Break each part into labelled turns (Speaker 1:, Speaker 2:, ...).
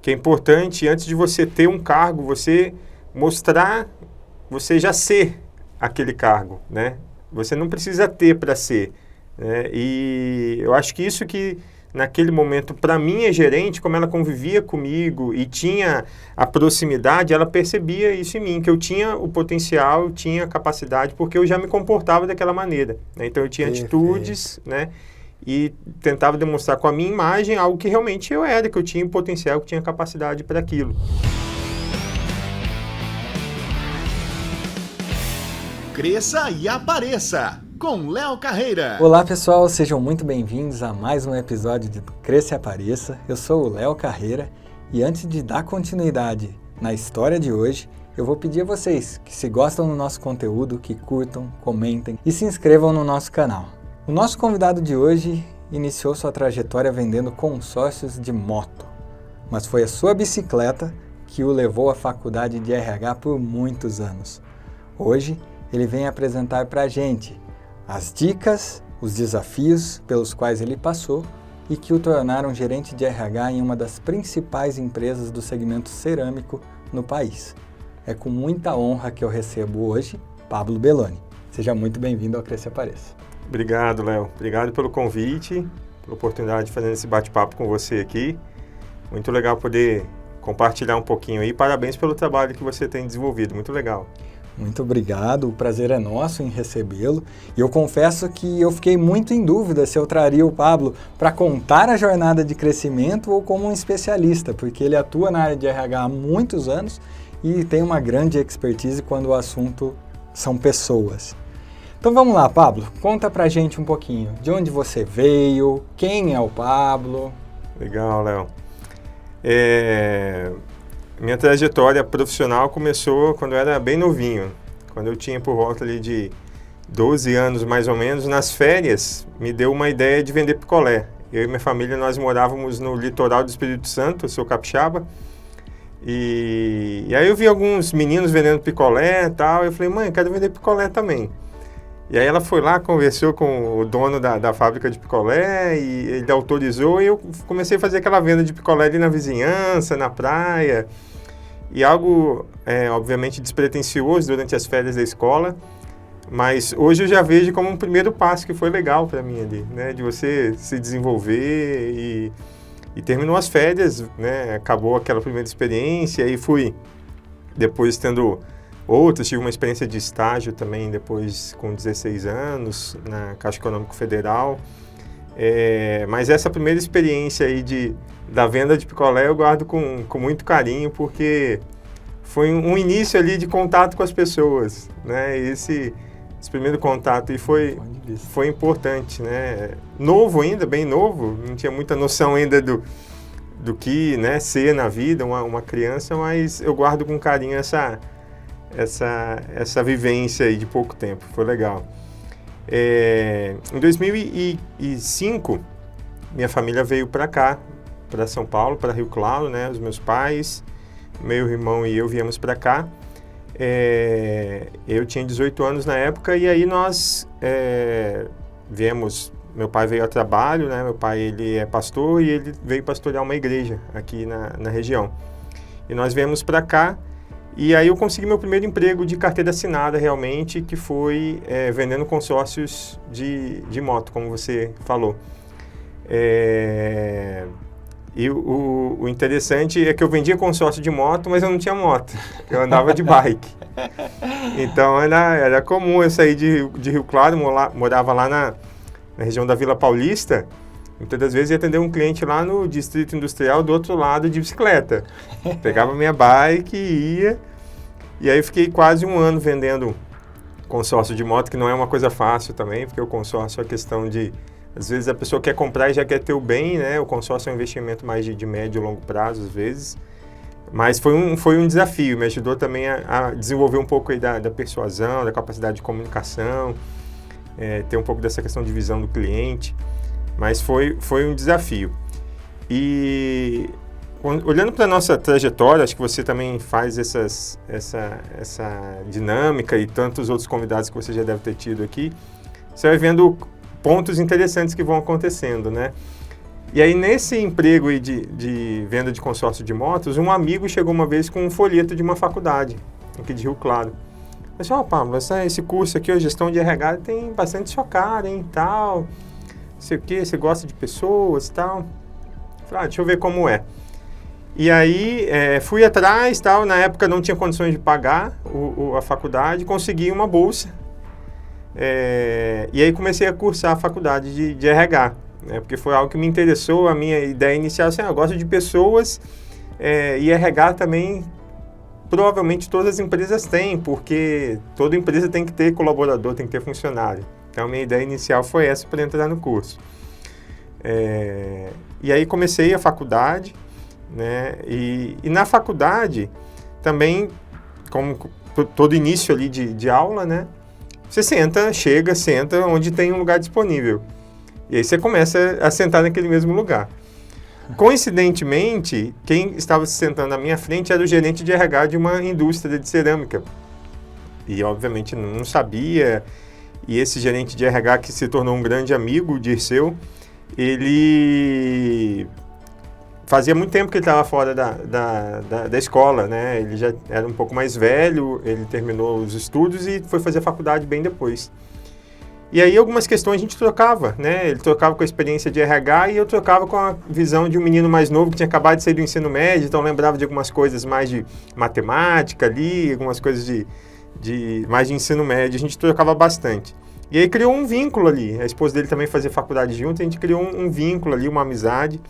Speaker 1: que é importante, antes de você ter um cargo, você mostrar, você já ser aquele cargo, né? Você não precisa ter para ser, né? E eu acho que isso que, naquele momento, para minha gerente, como ela convivia comigo e tinha a proximidade, ela percebia isso em mim, que eu tinha o potencial, eu tinha a capacidade, porque eu já me comportava daquela maneira, né? Então, eu tinha atitudes, né? E tentava demonstrar com a minha imagem algo que realmente eu era, que eu tinha potencial, que tinha capacidade para aquilo.
Speaker 2: Cresça e apareça, com Léo Carreira.
Speaker 3: Olá pessoal, sejam muito bem-vindos a mais um episódio de Cresça e Apareça. Eu sou o Léo Carreira e antes de dar continuidade na história de hoje, eu vou pedir a vocês que se gostam do nosso conteúdo, que curtam, comentem e se inscrevam no nosso canal. O nosso convidado de hoje iniciou sua trajetória vendendo consórcios de moto, mas foi a sua bicicleta que o levou à faculdade de RH por muitos anos. Hoje, ele vem apresentar para a gente as dicas, os desafios pelos quais ele passou e que o tornaram gerente de RH em uma das principais empresas do segmento cerâmico no país. É com muita honra que eu recebo hoje Pablo Belloni. Seja muito bem-vindo ao Cresça e Apareça.
Speaker 1: Obrigado, Léo. Obrigado pelo convite, pela oportunidade de fazer esse bate-papo com você aqui. Muito legal poder compartilhar um pouquinho aí. Parabéns pelo trabalho que você tem desenvolvido. Muito legal.
Speaker 3: Muito obrigado, o prazer é nosso em recebê-lo. E eu confesso que eu fiquei muito em dúvida se eu traria o Pablo para contar a jornada de crescimento ou como um especialista, porque ele atua na área de RH há muitos anos e tem uma grande expertise quando o assunto são pessoas. Então vamos lá, Pablo, conta pra gente um pouquinho de onde você veio, quem é o Pablo.
Speaker 1: Legal, Léo. Minha trajetória profissional começou quando eu era bem novinho, quando eu tinha por volta ali de 12 anos mais ou menos. Nas férias, me deu uma ideia de vender picolé. Eu e minha família, nós morávamos no litoral do Espírito Santo, eu sou capixaba, e aí eu vi alguns meninos vendendo picolé e tal, eu falei, mãe, eu quero vender picolé também. E aí ela foi lá, conversou com o dono da fábrica de picolé e ele autorizou e eu comecei a fazer aquela venda de picolé ali na vizinhança, na praia. E algo, obviamente, despretensioso durante as férias da escola, mas hoje eu já vejo como um primeiro passo que foi legal para mim ali, né? De você se desenvolver e terminou as férias, né? Acabou aquela primeira experiência e fui depois tendo outras, tive uma experiência de estágio também depois com 16 anos na Caixa Econômica Federal. Mas essa primeira experiência aí da venda de picolé eu guardo com muito carinho, porque foi um início ali de contato com as pessoas, né? Esse primeiro contato e foi importante, né? Novo ainda, bem novo, não tinha muita noção ainda do que, né, ser na vida uma criança, mas eu guardo com carinho essa vivência aí de pouco tempo, foi legal. Em 2005, minha família veio para cá, para São Paulo, para Rio Claro, né? Os meus pais, meu irmão e eu viemos para cá. Eu tinha 18 anos na época e aí nós viemos, meu pai veio a trabalho, né? Meu pai, ele é pastor e ele veio pastorear uma igreja aqui na região. E nós viemos para cá. E aí eu consegui meu primeiro emprego de carteira assinada realmente, que foi vendendo consórcios de moto, como você falou. E o interessante é que eu vendia consórcio de moto, mas eu não tinha moto, eu andava de bike. Então era comum eu sair de Rio Claro, morava lá na região da Vila Paulista. Muitas das vezes ia atender um cliente lá no Distrito Industrial do outro lado de bicicleta. Pegava minha bike e ia. E aí fiquei quase um ano vendendo consórcio de moto, que não é uma coisa fácil também, porque o consórcio é questão de... Às vezes a pessoa quer comprar e já quer ter o bem, né? O consórcio é um investimento mais de médio e longo prazo, às vezes. Mas foi um desafio, me ajudou também a desenvolver um pouco aí da persuasão, da capacidade de comunicação, ter um pouco dessa questão de visão do cliente. Mas foi um desafio. E olhando para a nossa trajetória, acho que você também faz essa dinâmica e tantos outros convidados que você já deve ter tido aqui, você vai vendo pontos interessantes que vão acontecendo, né? E aí, nesse emprego aí de venda de consórcio de motos, um amigo chegou uma vez com um folheto de uma faculdade, aqui de Rio Claro. Eu disse, Pablo, esse curso aqui, a gestão de RH, tem bastante sua cara, hein, tal, não sei o quê, você gosta de pessoas e tal. Eu falei, deixa eu ver como é. E aí, fui atrás, tal, na época não tinha condições de pagar a faculdade, consegui uma bolsa. E aí comecei a cursar a faculdade de RH. Porque foi algo que me interessou, a minha ideia inicial, assim, eu gosto de pessoas, e RH também, provavelmente todas as empresas têm, porque toda empresa tem que ter colaborador, tem que ter funcionário. Então, a minha ideia inicial foi essa para entrar no curso. E aí comecei a faculdade, né, e na faculdade também, como todo início ali de aula, né, você senta onde tem um lugar disponível. E aí você começa a sentar naquele mesmo lugar. Coincidentemente, quem estava se sentando à minha frente era o gerente de RH de uma indústria de cerâmica. E, obviamente, não sabia. E esse gerente de RH, que se tornou um grande amigo, o Dirceu, ele fazia muito tempo que ele estava fora da escola, né? Ele já era um pouco mais velho, ele terminou os estudos e foi fazer a faculdade bem depois. E aí algumas questões a gente trocava, né? Ele trocava com a experiência de RH e eu trocava com a visão de um menino mais novo que tinha acabado de sair do ensino médio, então lembrava de algumas coisas mais de matemática ali, algumas coisas mais de ensino médio, a gente trocava bastante. E aí criou um vínculo ali, a esposa dele também fazia faculdade junto, a gente criou um vínculo ali, uma amizade.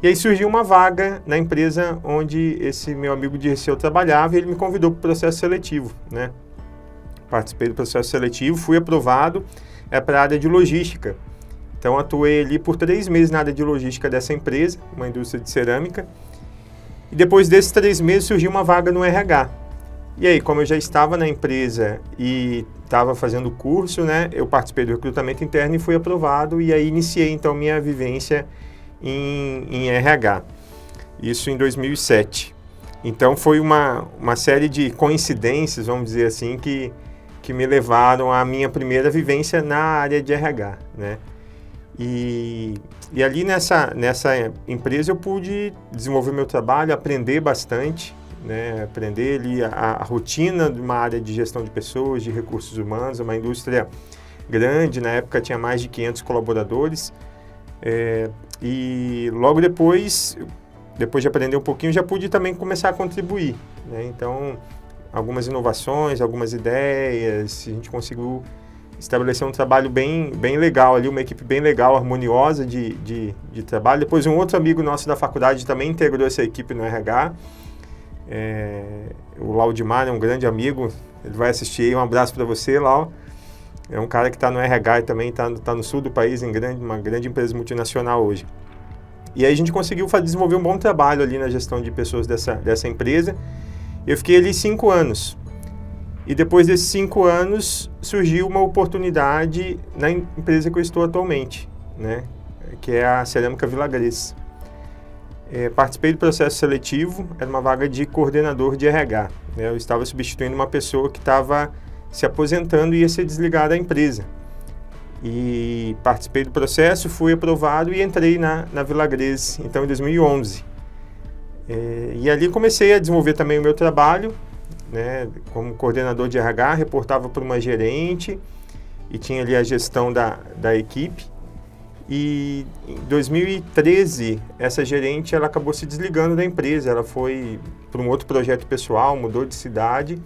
Speaker 1: E aí surgiu uma vaga na empresa onde esse meu amigo Dirceu trabalhava e ele me convidou para o processo seletivo, né? Participei do processo seletivo, fui aprovado para a área de logística. Então, atuei ali por 3 meses na área de logística dessa empresa, uma indústria de cerâmica. E depois desses 3 meses surgiu uma vaga no RH. E aí, como eu já estava na empresa e estava fazendo o curso, né, eu participei do recrutamento interno e fui aprovado. E aí iniciei, então, minha vivência em RH. Isso em 2007. Então, foi uma série de coincidências, vamos dizer assim, que me levaram à minha primeira vivência na área de RH, né? E ali nessa empresa eu pude desenvolver meu trabalho, aprender bastante, né? Aprender ali a rotina de uma área de gestão de pessoas, de recursos humanos, uma indústria grande, na época tinha mais de 500 colaboradores, e logo depois de aprender um pouquinho, já pude também começar a contribuir, né? Então, algumas inovações, algumas ideias, a gente conseguiu estabelecer um trabalho bem legal ali, uma equipe bem legal, harmoniosa de trabalho. Depois, um outro amigo nosso da faculdade também integrou essa equipe no RH. O Laudimar é um grande amigo, ele vai assistir aí, um abraço para você, Lau. É um cara que está no RH e também está no sul do país, uma grande empresa multinacional hoje. E aí a gente conseguiu desenvolver um bom trabalho ali na gestão de pessoas dessa empresa. Eu fiquei ali 5 anos. E depois desses 5 anos, surgiu uma oportunidade na empresa que eu estou atualmente, né? Que é a Cerâmica Villagrés. Participei do processo seletivo, era uma vaga de coordenador de RH, né? Eu estava substituindo uma pessoa que estava se aposentando e ia ser desligada da empresa. E participei do processo, fui aprovado e entrei na Villagrés, então, em 2011. E ali comecei a desenvolver também o meu trabalho, né, como coordenador de RH, reportava para uma gerente e tinha ali a gestão da equipe. E em 2013, essa gerente ela acabou se desligando da empresa, ela foi para um outro projeto pessoal, mudou de cidade.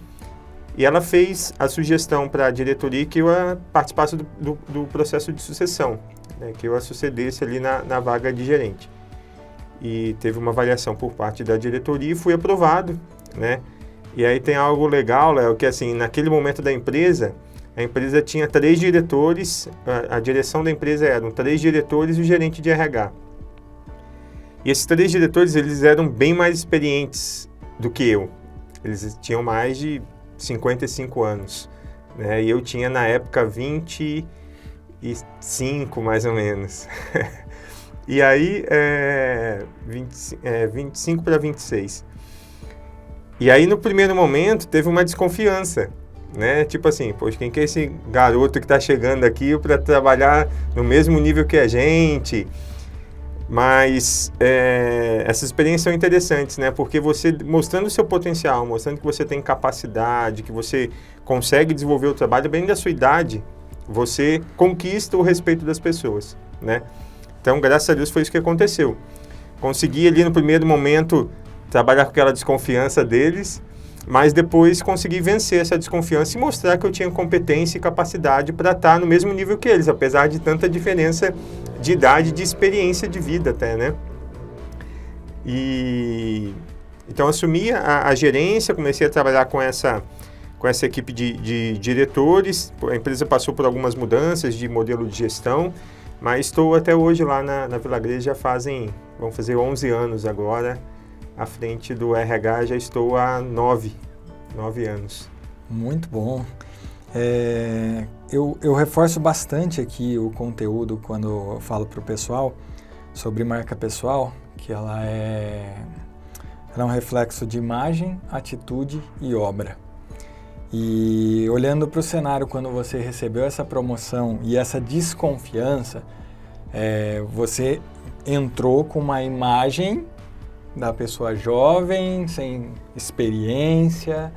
Speaker 1: E ela fez a sugestão para a diretoria que eu participasse do processo de sucessão, né, que eu a sucedesse ali na vaga de gerente. E teve uma avaliação por parte da diretoria e fui aprovado, né? E aí tem algo legal, Léo, que assim, naquele momento da empresa, a empresa tinha 3 diretores, a direção da empresa eram 3 diretores e o gerente de RH. E esses 3 diretores, eles eram bem mais experientes do que eu. Eles tinham mais de 55 anos, né? E eu tinha, na época, 25, mais ou menos. E aí, 25 para 26. E aí, no primeiro momento, teve uma desconfiança, né? Tipo assim, poxa, quem que é esse garoto que está chegando aqui para trabalhar no mesmo nível que a gente? Mas essas experiências são interessantes, né? Porque você, mostrando o seu potencial, mostrando que você tem capacidade, que você consegue desenvolver o trabalho bem da sua idade, você conquista o respeito das pessoas, né? Então, graças a Deus, foi isso que aconteceu. Consegui ali no primeiro momento trabalhar com aquela desconfiança deles, mas depois consegui vencer essa desconfiança e mostrar que eu tinha competência e capacidade para estar no mesmo nível que eles, apesar de tanta diferença de idade e de experiência de vida até, né? Então assumi a gerência, comecei a trabalhar com essa equipe de diretores. A empresa passou por algumas mudanças de modelo de gestão, mas estou até hoje lá na Vila Grande, vão fazer 11 anos agora, à frente do RH, já estou há 9 anos.
Speaker 3: Muito bom. Eu reforço bastante aqui o conteúdo quando eu falo para o pessoal sobre marca pessoal, que ela é um reflexo de imagem, atitude e obra. E olhando para o cenário, quando você recebeu essa promoção e essa desconfiança, você entrou com uma imagem da pessoa jovem, sem experiência.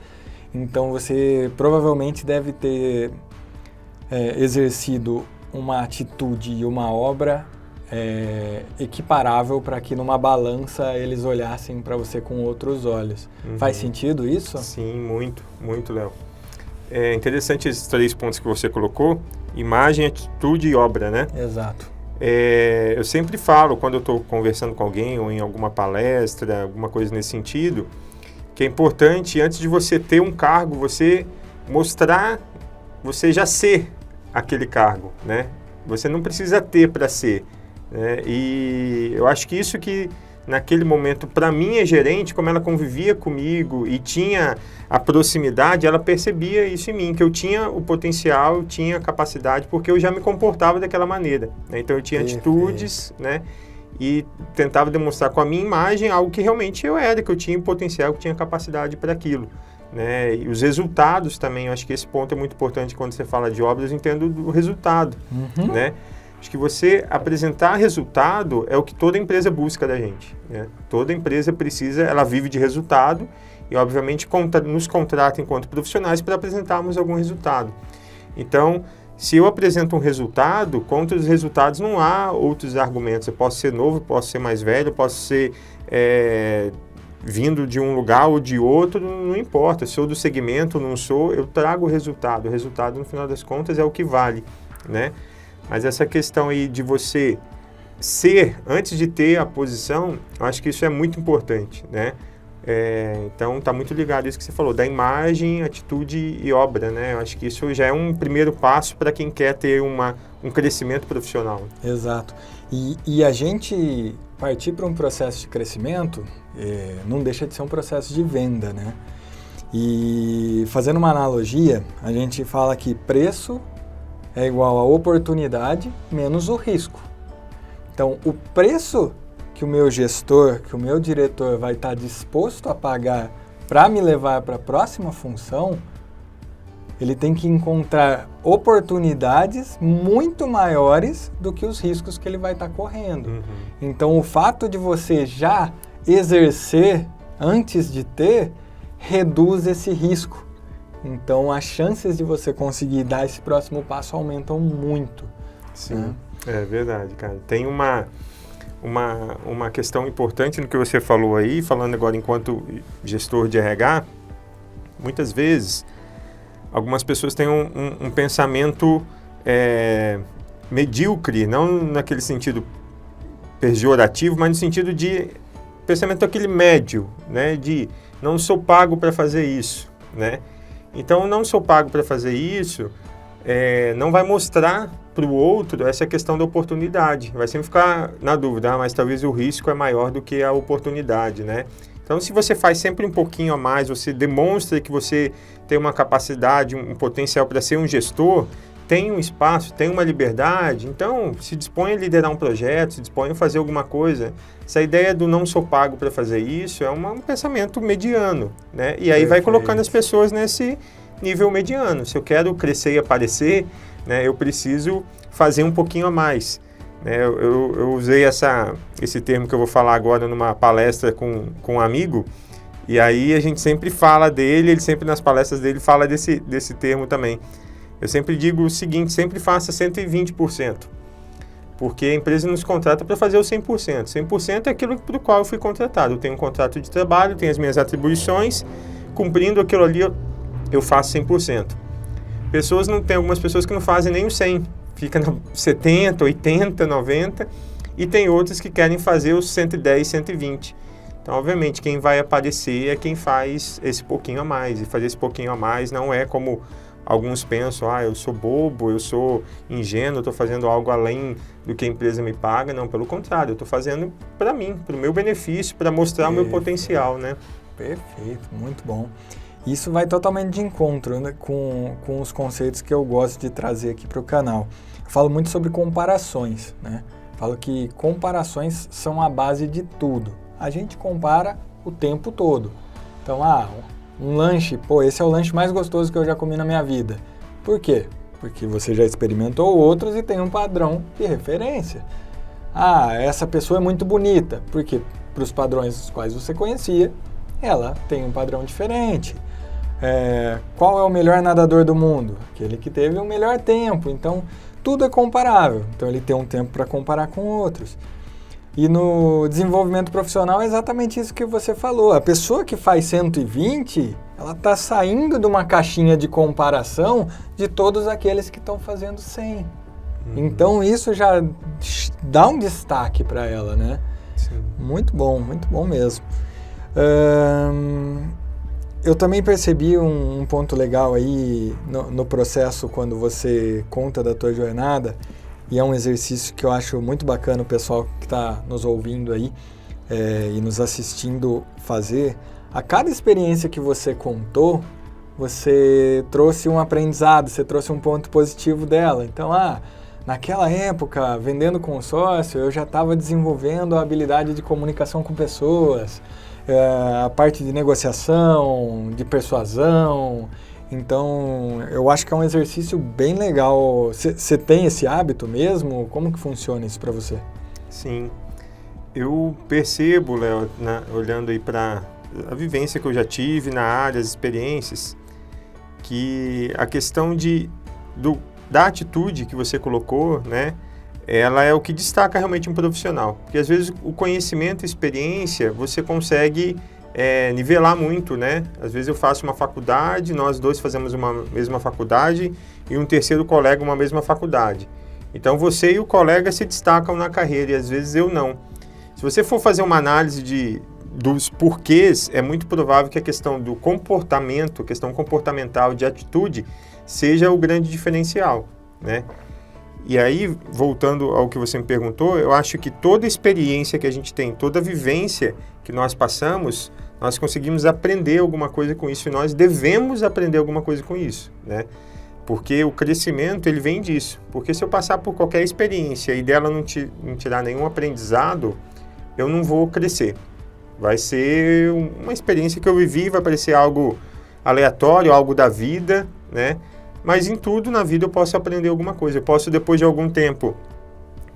Speaker 3: Então você provavelmente deve ter exercido uma atitude e uma obra equiparável para que numa balança eles olhassem para você com outros olhos. Uhum. Faz sentido isso?
Speaker 1: Sim, muito, muito, Léo. É interessante esses 3 pontos que você colocou: imagem, atitude e obra, né?
Speaker 3: Exato.
Speaker 1: Eu sempre falo, quando eu estou conversando com alguém ou em alguma palestra, alguma coisa nesse sentido, que é importante, antes de você ter um cargo, você mostrar, você já ser aquele cargo, né? Você não precisa ter para ser, né? E eu acho que isso que, naquele momento, para minha gerente, como ela convivia comigo e tinha a proximidade, ela percebia isso em mim, que eu tinha o potencial, eu tinha a capacidade, porque eu já me comportava daquela maneira, né? Então eu tinha atitudes, né? E tentava demonstrar com a minha imagem algo que realmente eu era, que eu tinha potencial, que tinha capacidade para aquilo, né? E os resultados também, eu acho que esse ponto é muito importante quando você fala de obras, eu entendo do resultado, né? Acho que você apresentar resultado é o que toda empresa busca da gente, né? Toda empresa precisa, ela vive de resultado e, obviamente, nos contrata enquanto profissionais para apresentarmos algum resultado. Então, se eu apresento um resultado, contra os resultados não há outros argumentos. Eu posso ser novo, posso ser mais velho, posso ser vindo de um lugar ou de outro, não importa. Sou do segmento, não sou, eu trago o resultado. O resultado, no final das contas, é o que vale, né? Mas essa questão aí de você ser, antes de ter a posição, eu acho que isso é muito importante, né? Então, está muito ligado a isso que você falou, da imagem, atitude e obra, né? Eu acho que isso já é um primeiro passo para quem quer ter um crescimento profissional.
Speaker 3: Exato. E a gente partir para um processo de crescimento não deixa de ser um processo de venda, né? E fazendo uma analogia, a gente fala que preço é igual a oportunidade menos o risco. Então, o preço que o meu gestor, que o meu diretor vai estar disposto a pagar para me levar para a próxima função, ele tem que encontrar oportunidades muito maiores do que os riscos que ele vai estar correndo. Uhum. Então, o fato de você já exercer antes de ter, reduz esse risco. Então, as chances de você conseguir dar esse próximo passo aumentam muito.
Speaker 1: Sim, né? É verdade, cara. Tem uma questão importante no que você falou aí, falando agora enquanto gestor de RH, muitas vezes algumas pessoas têm um pensamento medíocre, não naquele sentido pejorativo, mas no sentido de pensamento aquele médio, né? De não sou pago para fazer isso, né? Então, não sou pago para fazer isso, não vai mostrar para o outro essa questão da oportunidade. Vai sempre ficar na dúvida, mas talvez o risco é maior do que a oportunidade, né? Então, se você faz sempre um pouquinho a mais, você demonstra que você tem uma capacidade, um potencial para ser um gestor, tem um espaço, tem uma liberdade, então se dispõe a liderar um projeto, se dispõe a fazer alguma coisa. Essa ideia do não sou pago para fazer isso é um pensamento mediano, né? E aí vai colocando as pessoas nesse nível mediano. Se eu quero crescer e aparecer, né, eu preciso fazer um pouquinho a mais. né? Eu usei esse termo que eu vou falar agora numa palestra com um amigo, e aí a gente sempre fala dele, ele sempre nas palestras dele fala desse termo também. Eu sempre digo o seguinte, sempre faça 120%, porque a empresa nos contrata para fazer o 100%. 100% é aquilo para o qual eu fui contratado. Eu tenho um contrato de trabalho, tenho as minhas atribuições, cumprindo aquilo ali eu faço 100%. Tem algumas pessoas que não fazem nem o 100%, fica no 70%, 80%, 90%, e tem outras que querem fazer os 110%, 120%. Então, obviamente, quem vai aparecer é quem faz esse pouquinho a mais, e fazer esse pouquinho a mais não é como alguns pensam, eu sou bobo, eu sou ingênuo, estou fazendo algo além do que a empresa me paga. Não, pelo contrário, eu estou fazendo para mim, para o meu benefício, para mostrar o meu potencial, né?
Speaker 3: Perfeito, muito bom. Isso vai totalmente de encontro, né, com os conceitos que eu gosto de trazer aqui para o canal. Eu falo muito sobre comparações, né? Falo que comparações são a base de tudo. A gente compara o tempo todo. Então, um lanche, esse é o lanche mais gostoso que eu já comi na minha vida. Por quê? Porque você já experimentou outros e tem um padrão de referência. Essa pessoa é muito bonita. Porque para os padrões dos quais você conhecia, ela tem um padrão diferente. Qual é o melhor nadador do mundo? Aquele que teve o melhor tempo. Então, tudo é comparável. Então, ele tem um tempo para comparar com outros. E no desenvolvimento profissional é exatamente isso que você falou. A pessoa que faz 120, ela está saindo de uma caixinha de comparação de todos aqueles que estão fazendo 100. Então, isso já dá um destaque para ela, né?
Speaker 1: Sim.
Speaker 3: Muito bom mesmo. Eu também percebi um ponto legal aí no processo quando você conta da tua jornada, e é um exercício que eu acho muito bacana o pessoal que está nos ouvindo aí e nos assistindo fazer. A cada experiência que você contou, você trouxe um aprendizado, você trouxe um ponto positivo dela. Então, naquela época, vendendo consórcio, eu já estava desenvolvendo a habilidade de comunicação com pessoas, a parte de negociação, de persuasão. Então, eu acho que é um exercício bem legal. Você tem esse hábito mesmo? Como que funciona isso para você?
Speaker 1: Sim. Eu percebo, Léo, olhando aí para a vivência que eu já tive na área, as experiências, que a questão da atitude que você colocou, né, ela é o que destaca realmente um profissional. Porque às vezes o conhecimento e experiência você consegue nivelar muito, né? Às vezes eu faço uma faculdade, nós dois fazemos uma mesma faculdade e um terceiro colega uma mesma faculdade. Então você e o colega se destacam na carreira e às vezes eu não. Se você for fazer uma análise dos porquês, é muito provável que a questão do comportamento, questão comportamental de atitude, seja o grande diferencial, né? E aí, voltando ao que você me perguntou, eu acho que toda experiência que a gente tem, toda vivência que nós passamos, nós conseguimos aprender alguma coisa com isso e nós devemos aprender alguma coisa com isso, né? Porque o crescimento, ele vem disso. Porque se eu passar por qualquer experiência e dela não tirar nenhum aprendizado, eu não vou crescer. Vai ser uma experiência que eu vivi, vai parecer algo aleatório, algo da vida, né? Mas em tudo na vida eu posso aprender alguma coisa. Eu posso, depois de algum tempo,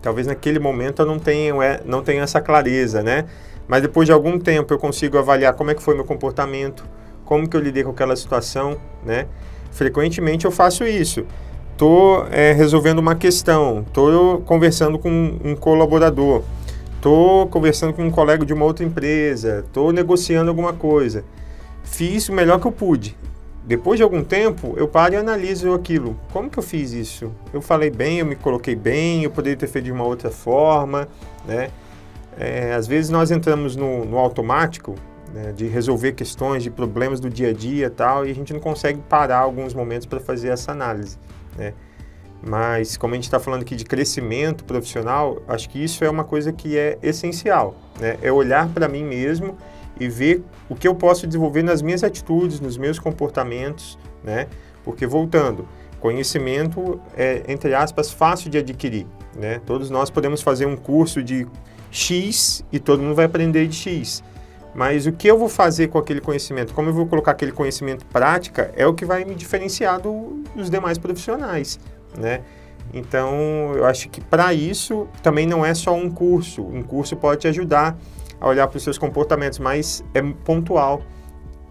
Speaker 1: talvez naquele momento eu não tenha essa clareza, né? Mas depois de algum tempo eu consigo avaliar como é que foi meu comportamento, como que eu lidei com aquela situação, né? Frequentemente eu faço isso. Estou resolvendo uma questão, estou conversando com um colaborador, estou conversando com um colega de uma outra empresa, estou negociando alguma coisa. Fiz o melhor que eu pude. Depois de algum tempo, eu paro e analiso aquilo. Como que eu fiz isso? Eu falei bem, eu me coloquei bem, eu poderia ter feito de uma outra forma, né? Às vezes nós entramos no automático, né, de resolver questões, de problemas do dia a dia e tal, e a gente não consegue parar alguns momentos para fazer essa análise, né? Mas, como a gente está falando aqui de crescimento profissional, acho que isso é uma coisa que é essencial, né? É olhar para mim mesmo e ver o que eu posso desenvolver nas minhas atitudes, nos meus comportamentos, né? Porque, voltando, conhecimento é, entre aspas, fácil de adquirir, né? Todos nós podemos fazer um curso de X e todo mundo vai aprender de X. Mas o que eu vou fazer com aquele conhecimento, como eu vou colocar aquele conhecimento em prática, é o que vai me diferenciar dos demais profissionais, né? Então, eu acho que para isso também não é só um curso. Um curso pode te ajudar a olhar para os seus comportamentos, mas é pontual.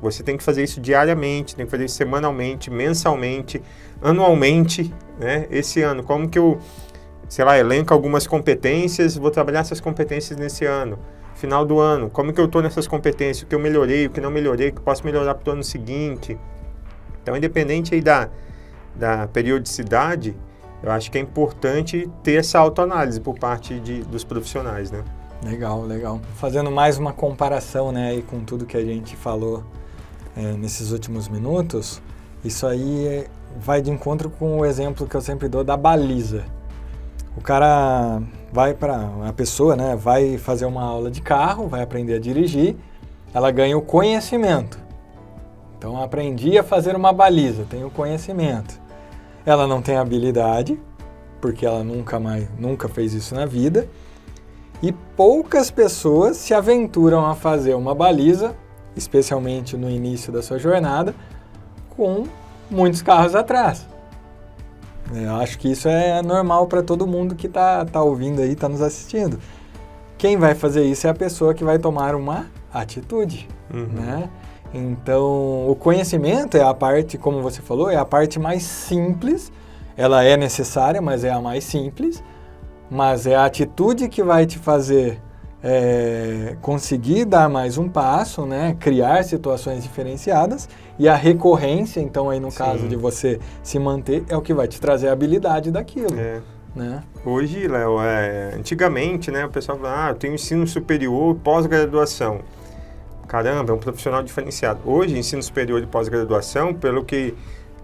Speaker 1: Você tem que fazer isso diariamente, tem que fazer isso semanalmente, mensalmente, anualmente, né? Esse ano, como que eu, sei lá, elenco algumas competências, vou trabalhar essas competências nesse ano. Final do ano, como que eu estou nessas competências, o que eu melhorei, o que não melhorei, o que eu posso melhorar para o ano seguinte. Então, independente aí da periodicidade, eu acho que é importante ter essa autoanálise por parte dos profissionais, né?
Speaker 3: Legal, legal. Fazendo mais uma comparação, né, aí com tudo que a gente falou nesses últimos minutos, isso aí vai de encontro com o exemplo que eu sempre dou da baliza. O cara a pessoa, né, vai fazer uma aula de carro, vai aprender a dirigir, ela ganha o conhecimento. Então, aprendi a fazer uma baliza, tenho conhecimento. Ela não tem habilidade, porque ela nunca fez isso na vida, e poucas pessoas se aventuram a fazer uma baliza, especialmente no início da sua jornada, com muitos carros atrás. Eu acho que isso é normal para todo mundo que tá ouvindo aí, está nos assistindo. Quem vai fazer isso é a pessoa que vai tomar uma atitude, né? Então, o conhecimento é a parte, como você falou, é a parte mais simples. Ela é necessária, mas é a mais simples. Mas é a atitude que vai te fazer conseguir dar mais um passo, né? Criar situações diferenciadas. E a recorrência, então, aí no caso de você se manter, é o que vai te trazer a habilidade daquilo. Né?
Speaker 1: Hoje, Léo, antigamente, né, o pessoal fala, eu tenho ensino superior, pós-graduação. Caramba, é um profissional diferenciado. Hoje, ensino superior e pós-graduação, pelo que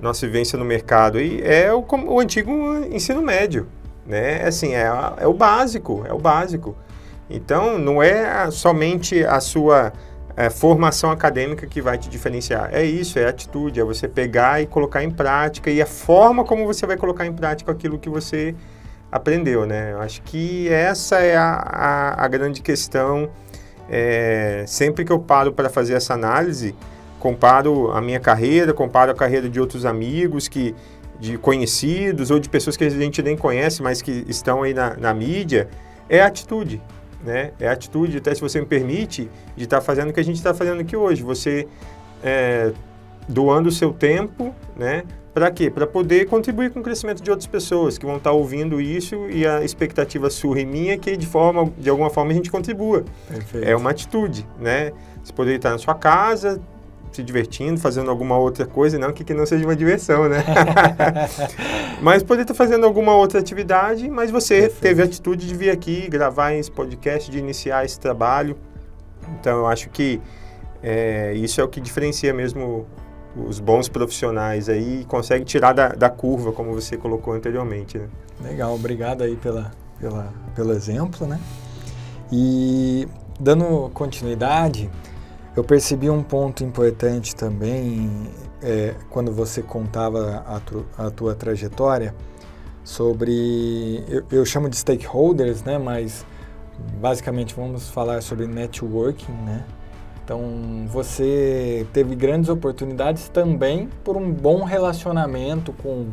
Speaker 1: nossa vivência no mercado, aí, é o antigo ensino médio, né? Assim, é o básico, é o básico. Então, não é somente a sua formação acadêmica que vai te diferenciar. É isso, é a atitude, é você pegar e colocar em prática e a forma como você vai colocar em prática aquilo que você aprendeu, né? Eu acho que essa é a grande questão. Sempre que eu paro para fazer essa análise, comparo a minha carreira, comparo a carreira de outros amigos, de conhecidos ou de pessoas que a gente nem conhece, mas que estão aí na mídia, é atitude, né? É atitude, até se você me permite, de estar fazendo o que a gente está fazendo aqui hoje. Você doando o seu tempo, né? Para quê? Para poder contribuir com o crescimento de outras pessoas que vão estar ouvindo isso e a expectativa sua e minha é que de alguma forma a gente contribua.
Speaker 3: Perfeito.
Speaker 1: É uma atitude, né? Você poderia estar na sua casa, se divertindo, fazendo alguma outra coisa, não que não seja uma diversão, né? Mas poderia estar fazendo alguma outra atividade, mas você teve a atitude de vir aqui, gravar esse podcast, de iniciar esse trabalho. Então, eu acho que isso é o que diferencia mesmo os bons profissionais aí e consegue tirar da curva, como você colocou anteriormente, né?
Speaker 3: Legal, obrigado aí pelo exemplo, né? E dando continuidade, eu percebi um ponto importante também quando você contava a tua trajetória sobre, eu chamo de stakeholders, né? Mas basicamente vamos falar sobre networking, né? Então, você teve grandes oportunidades também por um bom relacionamento com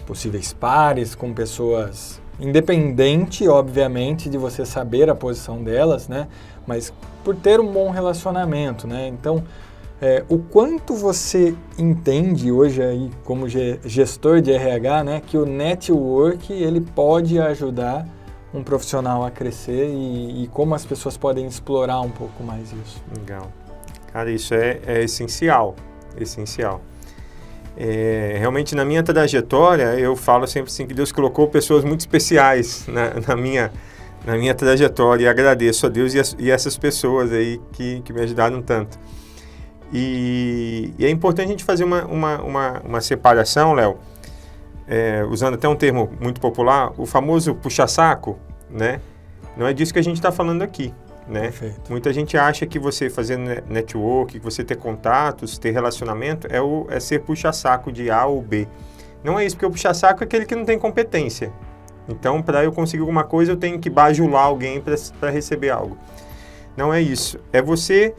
Speaker 3: possíveis pares, com pessoas, independente, obviamente, de você saber a posição delas, né? Mas por ter um bom relacionamento, né? Então, o quanto você entende hoje aí, como gestor de RH, né? Que o network, ele pode ajudar um profissional a crescer e como as pessoas podem explorar um pouco mais isso.
Speaker 1: Legal. Cara, isso é essencial, essencial. Realmente, na minha trajetória, eu falo sempre assim que Deus colocou pessoas muito especiais na minha trajetória e agradeço a Deus e essas pessoas aí que me ajudaram tanto. E é importante a gente fazer uma separação, Léo, usando até um termo muito popular, o famoso puxa-saco, né? Não é disso que a gente está falando aqui, né?
Speaker 3: Perfeito.
Speaker 1: Muita gente acha que você fazer network, que você ter contatos, ter relacionamento, é ser puxa-saco de A ou B. Não é isso, porque o puxa-saco é aquele que não tem competência. Então, para eu conseguir alguma coisa, eu tenho que bajular alguém para receber algo. Não é isso. É você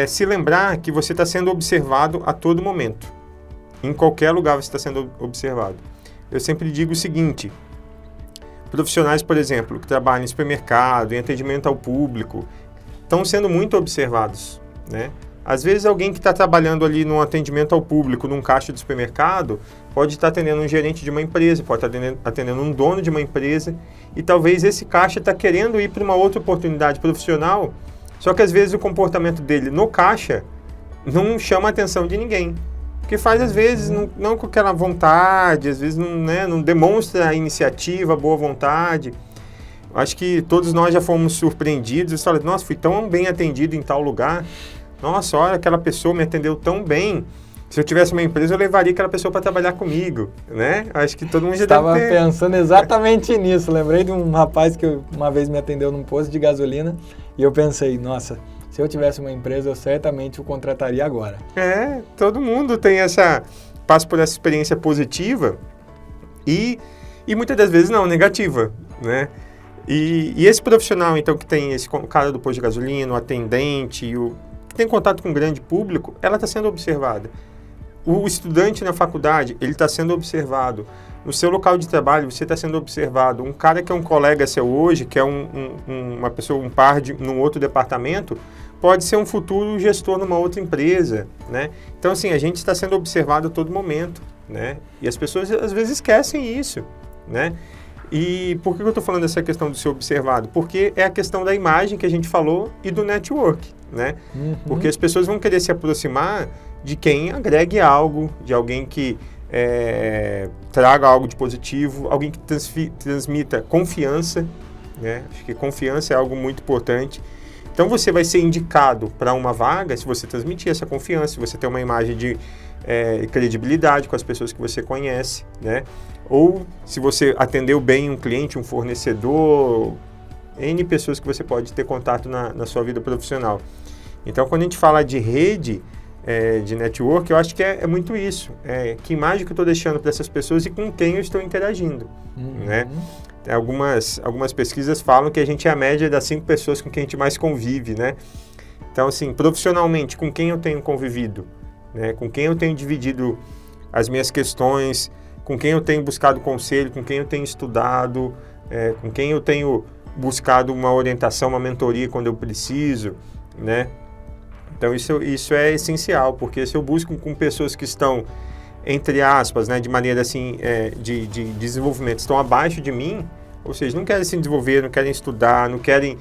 Speaker 1: se lembrar que você está sendo observado a todo momento. Em qualquer lugar você está sendo observado. eu sempre digo o seguinte: profissionais, por exemplo, que trabalham em supermercado, em atendimento ao público, estão sendo muito observados, né? Às vezes alguém que está trabalhando ali no atendimento ao público, num caixa de supermercado, pode estar atendendo um gerente de uma empresa, pode estar atendendo um dono de uma empresa, e talvez esse caixa está querendo ir para uma outra oportunidade profissional, só que às vezes o comportamento dele no caixa não chama a atenção de ninguém. Porque faz, às vezes, não com aquela vontade, às vezes não demonstra a iniciativa, a boa vontade. Acho que todos nós já fomos surpreendidos e falamos, nossa, fui tão bem atendido em tal lugar. Nossa, olha, aquela pessoa me atendeu tão bem. Se eu tivesse uma empresa, eu levaria aquela pessoa para trabalhar comigo, né? Acho que todo mundo já
Speaker 3: Estava
Speaker 1: deve ter...
Speaker 3: pensando exatamente nisso. Lembrei de um rapaz que uma vez me atendeu num posto de gasolina e eu pensei, nossa, se eu tivesse uma empresa, eu certamente o contrataria agora.
Speaker 1: Todo mundo passa por essa experiência positiva e muitas das vezes não, negativa, né? E esse profissional, então, que tem esse cara do posto de gasolina, o atendente, que tem contato com o grande público, ela está sendo observada. O estudante na faculdade, ele está sendo observado. No seu local de trabalho, você está sendo observado. Um cara que é um colega seu hoje, que é uma pessoa, um par num outro departamento, pode ser um futuro gestor numa outra empresa, né? Então, assim, a gente está sendo observado a todo momento, né? E as pessoas, às vezes, esquecem isso, né? E por que eu estou falando dessa questão de ser observado? Porque é a questão da imagem que a gente falou e do network, né? Porque as pessoas vão querer se aproximar de quem agregue algo, de alguém que traga algo de positivo, alguém que transmita confiança, né? Acho que confiança é algo muito importante. Então, você vai ser indicado para uma vaga se você transmitir essa confiança, se você ter uma imagem de credibilidade com as pessoas que você conhece, né? Ou se você atendeu bem um cliente, um fornecedor, N pessoas que você pode ter contato na sua vida profissional. Então, quando a gente fala de rede, de network, eu acho que é muito isso. Que imagem que eu estou deixando para essas pessoas e com quem eu estou interagindo, né? Algumas pesquisas falam que a gente é a média das 5 pessoas com quem a gente mais convive, né? Então, assim, profissionalmente, com quem eu tenho convivido, né? Com quem eu tenho dividido as minhas questões, com quem eu tenho buscado conselho, com quem eu tenho estudado, com quem eu tenho buscado uma orientação, uma mentoria quando eu preciso, né? Então, isso é essencial, porque se eu busco com pessoas que estão, entre aspas, né, de maneira assim, de desenvolvimento, estão abaixo de mim, ou seja, não querem se desenvolver, não querem estudar, não querem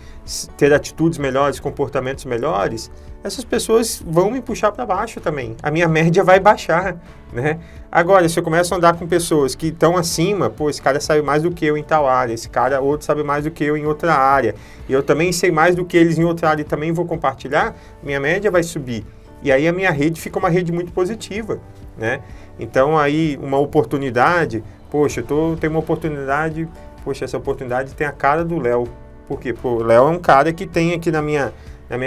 Speaker 1: ter atitudes melhores, comportamentos melhores, essas pessoas vão me puxar para baixo também. A minha média vai baixar, né? Agora, se eu começo a andar com pessoas que estão acima, pô, esse cara sabe mais do que eu em tal área, esse cara, outro sabe mais do que eu em outra área, e eu também sei mais do que eles em outra área e também vou compartilhar, minha média vai subir. E aí a minha rede fica uma rede muito positiva, né? Então, aí, uma oportunidade, poxa, tenho uma oportunidade, poxa, essa oportunidade tem a cara do Léo. Por quê? Pô, o Léo é um cara que tem aqui na minha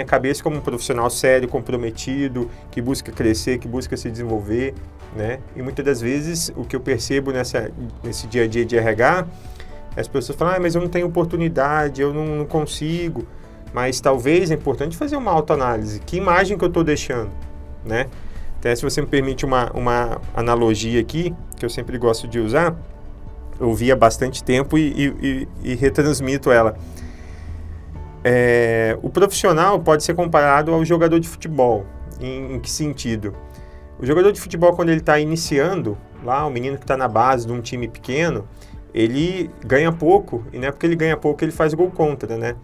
Speaker 1: cabeça como um profissional sério, comprometido, que busca crescer, que busca se desenvolver, né? E muitas das vezes, o que eu percebo nesse dia a dia de RH, as pessoas falam, mas eu não tenho oportunidade, eu não consigo. Mas talvez é importante fazer uma autoanálise. Que imagem que eu estou deixando, né? Até se você me permite uma analogia aqui, que eu sempre gosto de usar, eu vi há bastante tempo e retransmito ela. O profissional pode ser comparado ao jogador de futebol. Em que sentido? O jogador de futebol, quando ele está iniciando, lá, o menino que está na base de um time pequeno, ele ganha pouco, e não é porque ele ganha pouco que ele faz gol contra, né?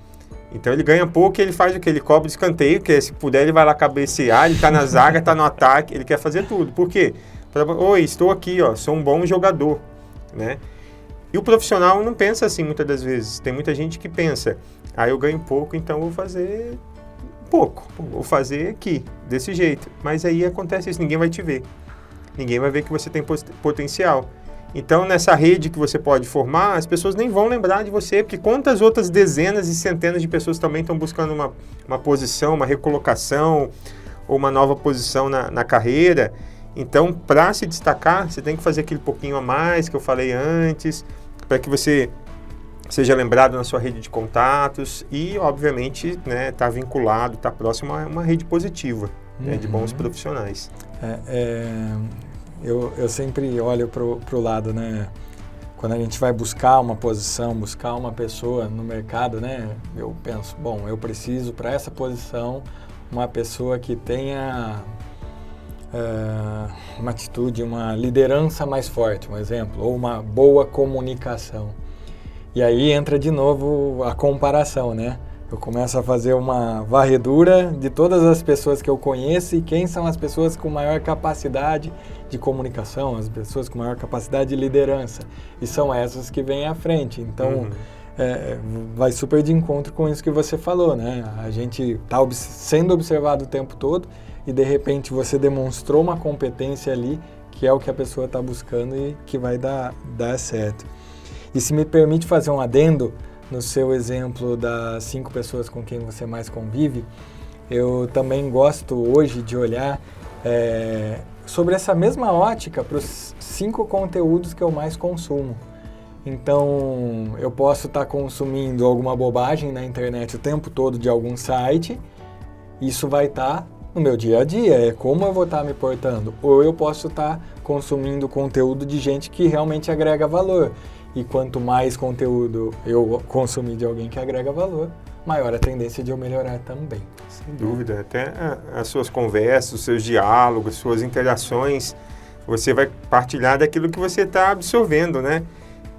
Speaker 1: Então ele ganha pouco e ele faz o que? Ele cobra o escanteio, que se puder ele vai lá cabecear, ele está na zaga, está no ataque, ele quer fazer tudo. Por quê? Oi, estou aqui, ó, sou um bom jogador, né? E o profissional não pensa assim muitas das vezes. Tem muita gente que pensa, eu ganho pouco, então vou fazer pouco, vou fazer aqui, desse jeito. Mas aí acontece isso, ninguém vai te ver. Ninguém vai ver que você tem potencial. Então, nessa rede que você pode formar, as pessoas nem vão lembrar de você, porque quantas outras dezenas e centenas de pessoas também estão buscando uma posição, uma recolocação, ou uma nova posição na carreira. Então, para se destacar, você tem que fazer aquele pouquinho a mais que eu falei antes, para que você seja lembrado na sua rede de contatos e, obviamente, né, tá vinculado, tá próximo a uma rede positiva, né, de bons profissionais.
Speaker 3: Eu sempre olho pro lado, né? quando a gente vai buscar uma posição, buscar uma pessoa no mercado, né? Eu penso, bom, eu preciso para essa posição uma pessoa que tenha uma atitude, uma liderança mais forte, um exemplo, ou uma boa comunicação. E aí entra de novo a comparação, né? Eu começo a fazer uma varredura de todas as pessoas que eu conheço e quem são as pessoas com maior capacidade de comunicação, as pessoas com maior capacidade de liderança. E são essas que vêm à frente. Então, vai super de encontro com isso que você falou, né? A gente está sendo observado o tempo todo e, de repente, você demonstrou uma competência ali que é o que a pessoa está buscando e que vai dar certo. E se me permite fazer um adendo, no seu exemplo das 5 pessoas com quem você mais convive, eu também gosto hoje de olhar sobre essa mesma ótica para os 5 conteúdos que eu mais consumo. Então, eu posso estar consumindo alguma bobagem na internet o tempo todo de algum site, isso vai estar no meu dia a dia, é como eu vou estar me portando. Ou eu posso estar consumindo conteúdo de gente que realmente agrega valor. E quanto mais conteúdo eu consumir de alguém que agrega valor, maior a tendência de eu melhorar também.
Speaker 1: Sem dúvida. Até as suas conversas, os seus diálogos, suas interações, você vai partilhar daquilo que você está absorvendo, né?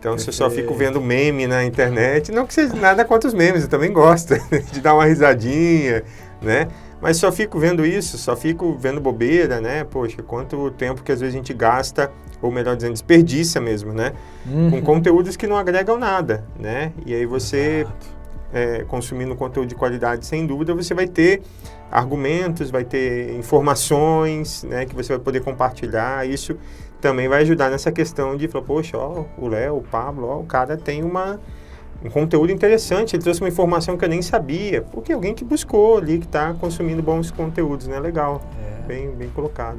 Speaker 1: Então, se eu só fico vendo meme na internet, não que seja nada contra os memes, eu também gosto de dar uma risadinha, né? Mas só fico vendo isso, só fico vendo bobeira, né? Poxa, quanto tempo que às vezes a gente gasta, ou melhor dizendo, desperdiça mesmo, né? Com conteúdos que não agregam nada, né? E aí você, consumindo conteúdo de qualidade, sem dúvida, você vai ter argumentos, vai ter informações, né? Que você vai poder compartilhar. Isso também vai ajudar nessa questão de falar, poxa, ó, o Léo, o Pablo, ó, o cara tem um conteúdo interessante, ele trouxe uma informação que eu nem sabia, porque alguém que buscou ali, que está consumindo bons conteúdos, né? Legal, bem colocado.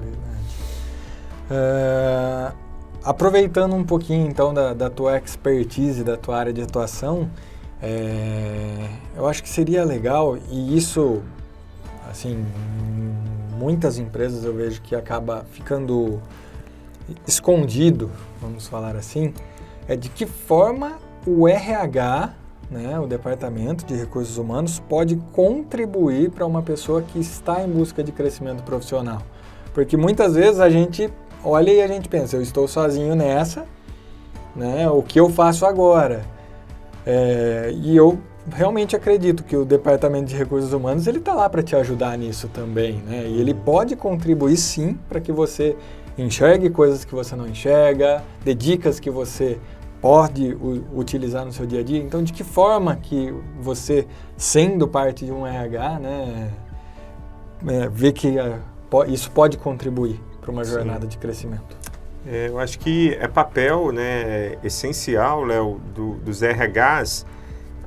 Speaker 3: Aproveitando um pouquinho, então, da tua expertise, da tua área de atuação, eu acho que seria legal, e isso, assim, muitas empresas eu vejo que acaba ficando escondido, vamos falar assim, de que forma o RH, né, o Departamento de Recursos Humanos, pode contribuir para uma pessoa que está em busca de crescimento profissional. Porque muitas vezes a gente olha e a gente pensa, eu estou sozinho nessa, né, o que eu faço agora? E eu realmente acredito que o Departamento de Recursos Humanos ele está lá para te ajudar nisso também, né? E ele pode contribuir sim para que você enxergue coisas que você não enxerga, dê dicas que você pode utilizar no seu dia a dia. Então, de que forma que você, sendo parte de um RH, né, vê que isso pode contribuir para uma jornada de crescimento?
Speaker 1: Eu acho que é papel, né, essencial, Léo, dos RHs,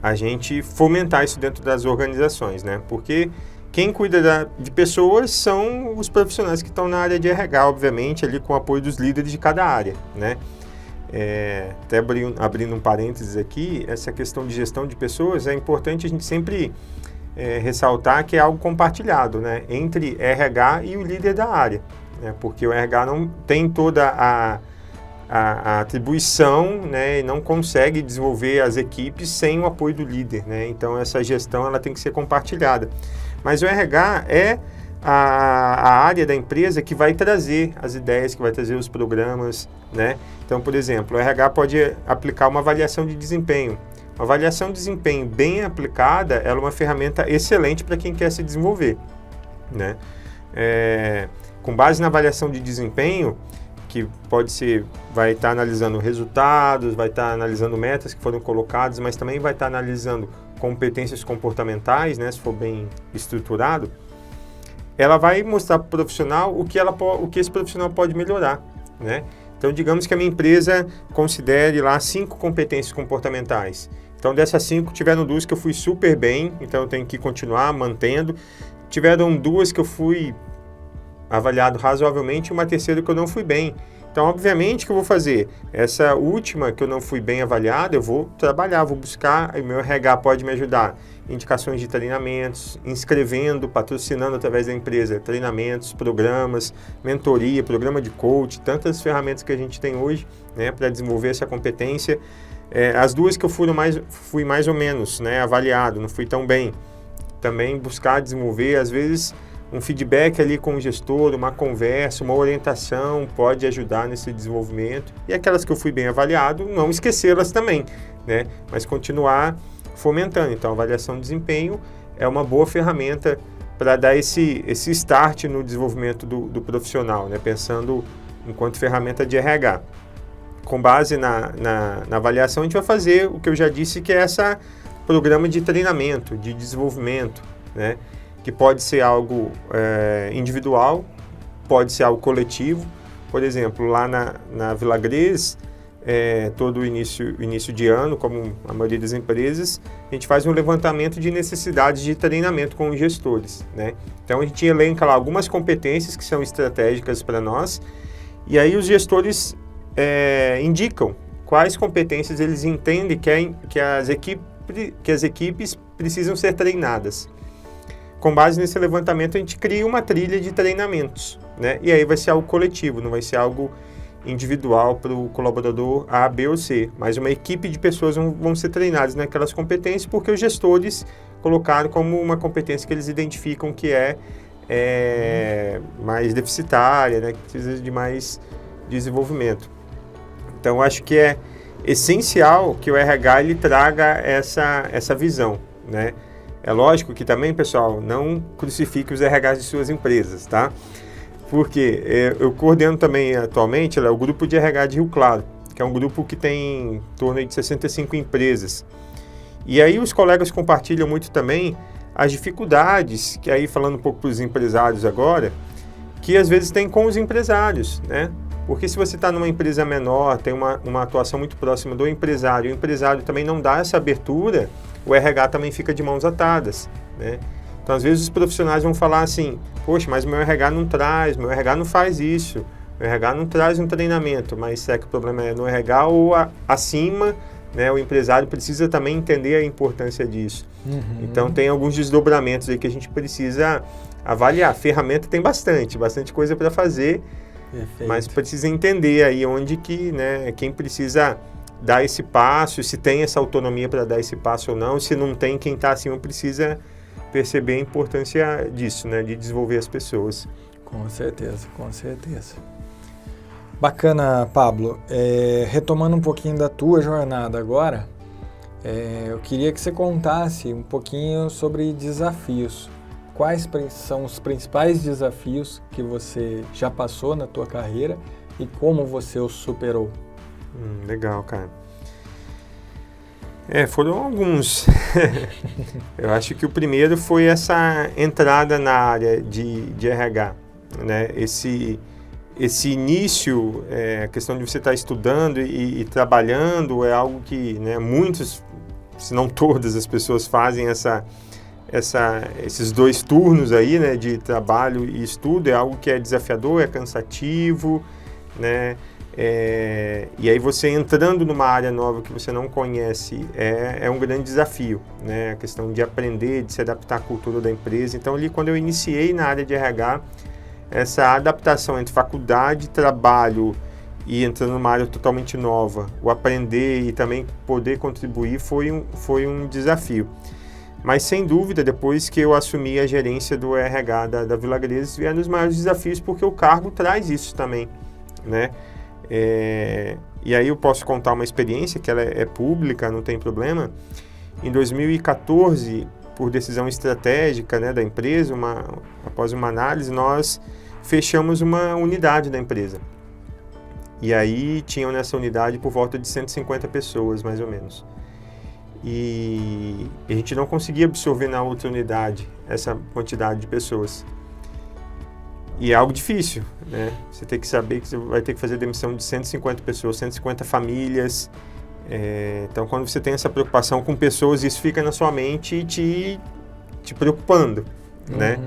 Speaker 1: a gente fomentar isso dentro das organizações, né? Porque quem cuida de pessoas são os profissionais que estão na área de RH, obviamente, ali com o apoio dos líderes de cada área, né? Até abrindo um parênteses aqui, essa questão de gestão de pessoas, é importante a gente sempre ressaltar que é algo compartilhado, né? Entre RH e o líder da área, né? Porque o RH não tem toda a atribuição, né? E não consegue desenvolver as equipes sem o apoio do líder, né? Então, essa gestão ela tem que ser compartilhada. Mas o RH é a área da empresa que vai trazer as ideias, que vai trazer os programas, né? Então, por exemplo, o RH pode aplicar uma avaliação de desempenho. Uma avaliação de desempenho bem aplicada, ela é uma ferramenta excelente para quem quer se desenvolver, né? Com base na avaliação de desempenho, que vai estar analisando resultados, vai estar analisando metas que foram colocadas, mas também vai estar analisando competências comportamentais, né, se for bem estruturado, ela vai mostrar para o profissional o que esse profissional pode melhorar, né? Então, digamos que a minha empresa considere lá 5 competências comportamentais. Então, dessas 5, tiveram 2 que eu fui super bem, então eu tenho que continuar mantendo. Tiveram 2 que eu fui avaliado razoavelmente e uma terceira que eu não fui bem. Então, Então, obviamente que eu vou fazer essa última, que eu não fui bem avaliado, eu vou trabalhar, vou buscar, e meu RH pode me ajudar. Indicações de treinamentos, inscrevendo, patrocinando através da empresa, treinamentos, programas, mentoria, programa de coach, tantas ferramentas que a gente tem hoje, né, para desenvolver essa competência. As duas que eu fui mais ou menos, né, avaliado, não fui tão bem. Também buscar desenvolver, às vezes, um feedback ali com o gestor, uma conversa, uma orientação pode ajudar nesse desenvolvimento. E aquelas que eu fui bem avaliado, não esquecê-las também, né? Mas continuar fomentando. Então, a avaliação de desempenho é uma boa ferramenta para dar esse start no desenvolvimento do profissional, né? Pensando enquanto ferramenta de RH. Com base na avaliação, a gente vai fazer o que eu já disse, que é esse programa de treinamento, de desenvolvimento, né? Que pode ser algo individual, pode ser algo coletivo. Por exemplo, lá na Vilagres, todo início de ano, como a maioria das empresas, a gente faz um levantamento de necessidades de treinamento com os gestores, né? Então, a gente elenca lá algumas competências que são estratégicas para nós, e aí os gestores indicam quais competências eles entendem que as equipes precisam ser treinadas. Com base nesse levantamento, a gente cria uma trilha de treinamentos, né? E aí vai ser algo coletivo, não vai ser algo individual para o colaborador A, B ou C, mas uma equipe de pessoas vão ser treinadas naquelas competências porque os gestores colocaram como uma competência que eles identificam que é mais deficitária, né? Que precisa de mais desenvolvimento. Então, acho que é essencial que o RH ele traga essa visão, né? É lógico que também, pessoal, não crucifique os RHs de suas empresas, tá? Porque eu coordeno também atualmente o grupo de RH de Rio Claro, que é um grupo que tem em torno de 65 empresas. E aí os colegas compartilham muito também as dificuldades, que aí falando um pouco para os empresários agora, que às vezes tem com os empresários, né? Porque se você está numa empresa menor, tem uma atuação muito próxima do empresário, e o empresário também não dá essa abertura, o RH também fica de mãos atadas, né? Então, às vezes, os profissionais vão falar assim, poxa, mas meu RH não traz, meu RH não faz isso, meu RH não traz um treinamento, mas será que o problema é no RH ou acima, né? O empresário precisa também entender a importância disso. Uhum. Então, tem alguns desdobramentos aí que a gente precisa avaliar. Ferramenta tem bastante coisa para fazer, perfeito. Mas precisa entender aí onde que, né, quem precisa dar esse passo, se tem essa autonomia para dar esse passo ou não, se não tem, quem está acima precisa perceber a importância disso, né, de desenvolver as pessoas.
Speaker 3: Com certeza, com certeza. Bacana, Pablo. Retomando um pouquinho da tua jornada agora, eu queria que você contasse um pouquinho sobre desafios. Quais são os principais desafios que você já passou na tua carreira e como você os superou?
Speaker 1: Legal, cara. Foram alguns. Eu acho que o primeiro foi essa entrada na área de RH, né? Esse início, a questão de você estar estudando e trabalhando é algo que, né, muitos, se não todas as pessoas fazem esses dois turnos aí, né, de trabalho e estudo. É algo que é desafiador, é cansativo, né? E aí você entrando numa área nova que você não conhece é um grande desafio, né? A questão de aprender, de se adaptar à cultura da empresa. Então, ali quando eu iniciei na área de RH, essa adaptação entre faculdade, trabalho e entrando numa área totalmente nova, o aprender e também poder contribuir foi um desafio. Mas, sem dúvida, depois que eu assumi a gerência do RH da Vilagres, vieram os maiores desafios, porque o cargo traz isso também, né? E aí eu posso contar uma experiência que ela é pública, não tem problema. Em 2014, por decisão estratégica, né, da empresa, após uma análise, nós fechamos uma unidade da empresa. E aí tinham nessa unidade por volta de 150 pessoas, mais ou menos. E a gente não conseguia absorver na outra unidade essa quantidade de pessoas. E é algo difícil, né? Você tem que saber que você vai ter que fazer demissão de 150 pessoas, 150 famílias. Então, quando você tem essa preocupação com pessoas, isso fica na sua mente te preocupando, né?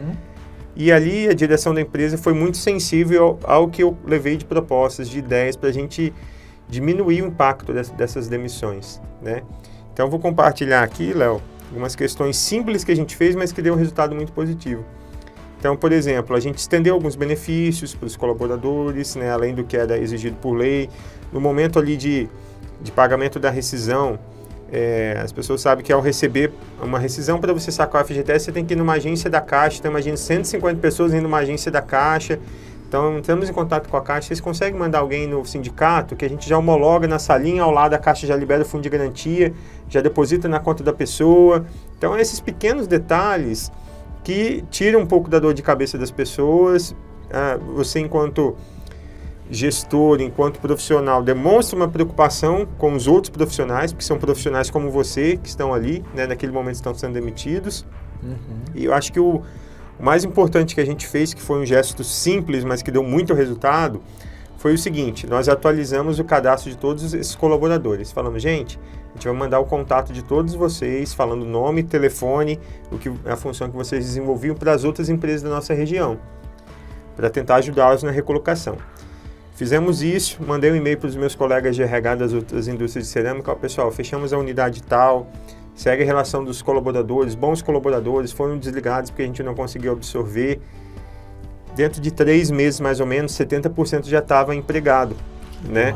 Speaker 1: E ali a direção da empresa foi muito sensível ao que eu levei de propostas, de ideias, para a gente diminuir o impacto dessas demissões, né? Então, vou compartilhar aqui, Léo, algumas questões simples que a gente fez, mas que deu um resultado muito positivo. Então, por exemplo, a gente estendeu alguns benefícios para os colaboradores, né, além do que era exigido por lei. No momento ali de pagamento da rescisão, as pessoas sabem que ao receber uma rescisão, para você sacar o FGTS, você tem que ir numa agência da Caixa. Então, imagina 150 pessoas indo numa agência da Caixa. Então, entramos em contato com a Caixa. Vocês conseguem mandar alguém no sindicato, que a gente já homologa na salinha, ao lado a Caixa já libera o fundo de garantia, já deposita na conta da pessoa. Então, esses pequenos detalhes que tiram um pouco da dor de cabeça das pessoas. Você, enquanto gestor, enquanto profissional, demonstra uma preocupação com os outros profissionais, porque são profissionais como você, que estão ali, né, naquele momento estão sendo demitidos. E eu acho que o mais importante que a gente fez, que foi um gesto simples, mas que deu muito resultado, foi o seguinte: nós atualizamos o cadastro de todos esses colaboradores. Falamos, gente, a gente vai mandar o contato de todos vocês, falando nome, telefone, a função que vocês desenvolviam para as outras empresas da nossa região, para tentar ajudá-las na recolocação. Fizemos isso, mandei um e-mail para os meus colegas de RH das outras indústrias de cerâmica. Pessoal, fechamos a unidade tal, segue a relação dos colaboradores, bons colaboradores, foram desligados porque a gente não conseguiu absorver. Dentro de 3 meses, mais ou menos, 70% já estava empregado, né?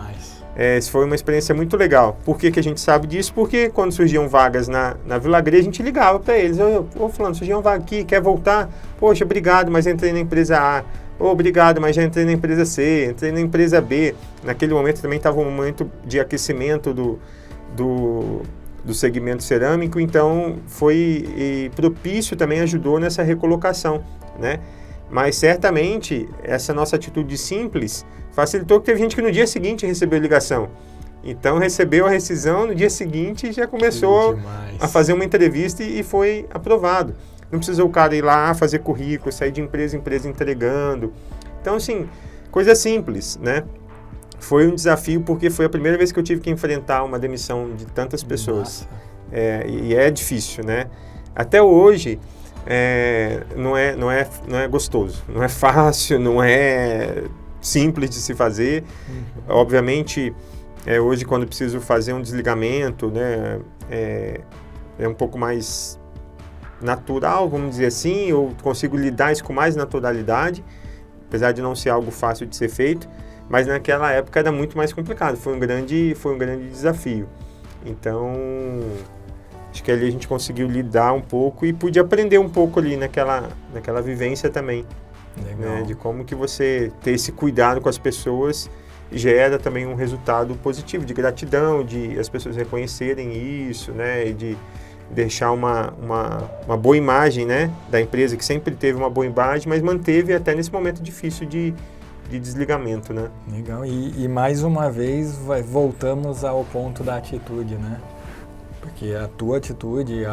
Speaker 1: Isso foi uma experiência muito legal. Por que a gente sabe disso? Porque quando surgiam vagas na Vila Gre, a gente ligava para eles. Ô, fulano, surgiu uma vaga aqui, quer voltar? Poxa, obrigado, mas entrei na empresa A. Obrigado, mas já entrei na empresa C, entrei na empresa B. Naquele momento também estava um momento de aquecimento do segmento cerâmico, então foi propício, também ajudou nessa recolocação, né? Mas certamente essa nossa atitude simples facilitou, que teve gente que no dia seguinte recebeu ligação. Então recebeu a rescisão, no dia seguinte já começou a fazer uma entrevista e foi aprovado. Não precisou o cara ir lá fazer currículo, sair de empresa em empresa entregando. Então, assim, coisa simples, né? Foi um desafio porque foi a primeira vez que eu tive que enfrentar uma demissão de tantas pessoas. E é difícil, né? Até hoje, não é gostoso, não é fácil, não é simples de se fazer. Obviamente, hoje quando preciso fazer um desligamento, né, é um pouco mais natural, vamos dizer assim, eu consigo lidar isso com mais naturalidade, apesar de não ser algo fácil de ser feito, mas naquela época era muito mais complicado, foi um grande desafio. Então, acho que ali a gente conseguiu lidar um pouco e pude aprender um pouco ali naquela vivência também, né, de como que você ter esse cuidado com as pessoas gera também um resultado positivo, de gratidão, de as pessoas reconhecerem isso, né, e de deixar uma boa imagem, né, da empresa, que sempre teve uma boa imagem, mas manteve até nesse momento difícil de desligamento, né?
Speaker 3: Legal. E mais uma vez voltamos ao ponto da atitude, né? Porque a tua atitude,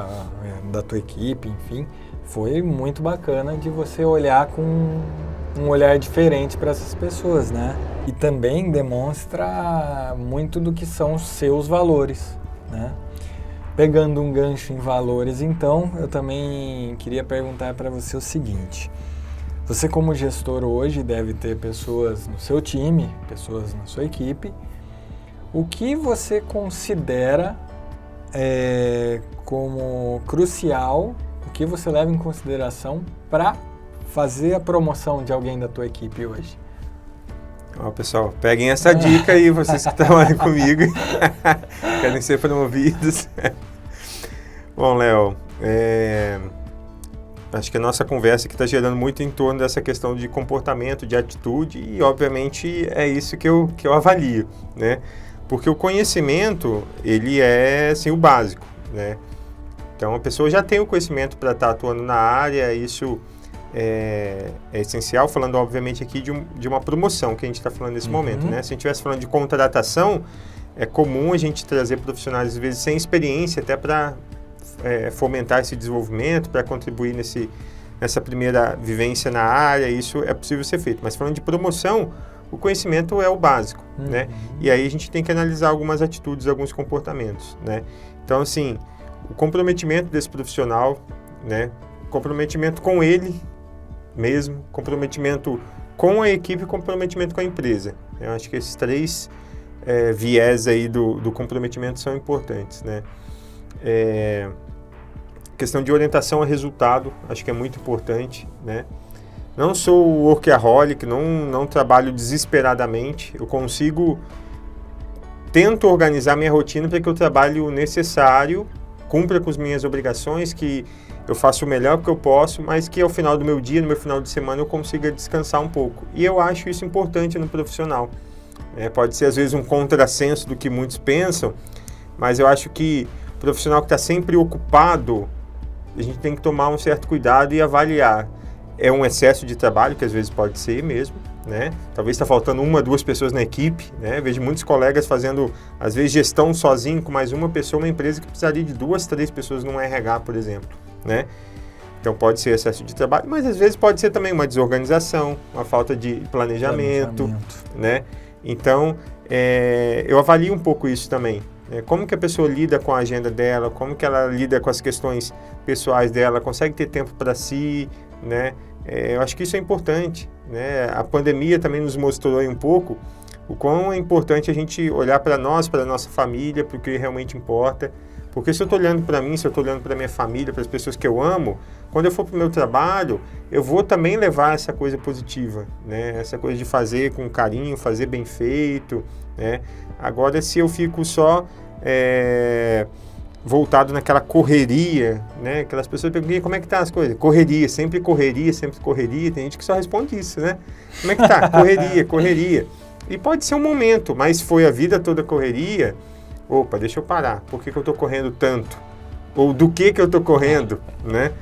Speaker 3: da tua equipe, enfim, foi muito bacana de você olhar com um olhar diferente para essas pessoas, né? E também demonstra muito do que são os seus valores, né? Pegando um gancho em valores, então, eu também queria perguntar para você o seguinte: você como gestor hoje deve ter pessoas no seu time, pessoas na sua equipe. O que você considera como crucial, o que você leva em consideração para fazer a promoção de alguém da tua equipe hoje?
Speaker 1: Pessoal, peguem essa dica aí, vocês que trabalham comigo, querem ser promovidos. Bom, Léo, acho que a nossa conversa aqui está gerando muito em torno dessa questão de comportamento, de atitude, e obviamente é isso que eu avalio, né? Porque o conhecimento, ele é assim, o básico, né? Então a pessoa já tem o conhecimento para estar atuando na área, isso é essencial, falando obviamente aqui de uma promoção que a gente está falando nesse momento, né? Se a gente estivesse falando de contratação, é comum a gente trazer profissionais às vezes sem experiência, até para fomentar esse desenvolvimento, para contribuir nessa primeira vivência na área, isso é possível ser feito. Mas falando de promoção, o conhecimento é o básico, né? E aí a gente tem que analisar algumas atitudes, alguns comportamentos, né? Então, assim, o comprometimento desse profissional, né? O comprometimento com ele mesmo, comprometimento com a equipe e comprometimento com a empresa. Eu acho que esses 3 viés aí do comprometimento são importantes, né? Questão de orientação a resultado, acho que é muito importante, né? Não sou workaholic, não trabalho desesperadamente, eu tento organizar minha rotina para que eu trabalhe o necessário, cumpra com as minhas obrigações, que eu faço o melhor que eu posso, mas que ao final do meu dia, no meu final de semana, eu consiga descansar um pouco. E eu acho isso importante no profissional. Pode ser, às vezes, um contrassenso do que muitos pensam, mas eu acho que o profissional que está sempre ocupado, a gente tem que tomar um certo cuidado e avaliar. É um excesso de trabalho, que às vezes pode ser mesmo, né? Talvez está faltando 1, 2 pessoas na equipe, né? Vejo muitos colegas fazendo, às vezes, gestão sozinho com mais uma pessoa, uma empresa que precisaria de 2, 3 pessoas num RH, por exemplo, né? Então pode ser excesso de trabalho, mas às vezes pode ser também uma desorganização, uma falta de planejamento. Né? Então, eu avalio um pouco isso também. Como que a pessoa lida com a agenda dela, como que ela lida com as questões pessoais dela, consegue ter tempo para si, né? Eu acho que isso é importante, né? A pandemia também nos mostrou aí um pouco o quão é importante a gente olhar para nós, para a nossa família, para o que realmente importa. Porque se eu estou olhando para mim, se eu estou olhando para a minha família, para as pessoas que eu amo, quando eu for para o meu trabalho, eu vou também levar essa coisa positiva, né? Essa coisa de fazer com carinho, fazer bem feito, né? Agora, se eu fico só voltado naquela correria, né? Aquelas pessoas perguntam, como é que tá as coisas? Correria, sempre correria, sempre correria. Tem gente que só responde isso, né? Como é que tá? Correria, correria. E pode ser um momento, mas foi a vida toda correria. Opa, deixa eu parar. Por que eu estou correndo tanto? Ou do que eu estou correndo, né?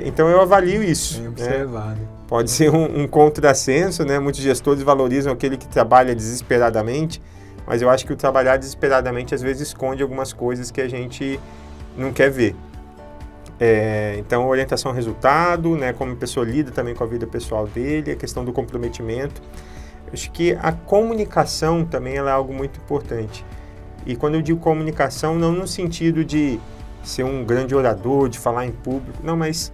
Speaker 1: Então eu avalio isso.
Speaker 3: Bem observado.
Speaker 1: Né? Pode ser um contrassenso, né? Muitos gestores valorizam aquele que trabalha desesperadamente, mas eu acho que o trabalhar desesperadamente às vezes esconde algumas coisas que a gente não quer ver. Então, orientação ao resultado, né? Como a pessoa lida também com a vida pessoal dele, a questão do comprometimento. Eu acho que a comunicação também ela é algo muito importante. E quando eu digo comunicação, não no sentido de ser um grande orador, de falar em público, não, mas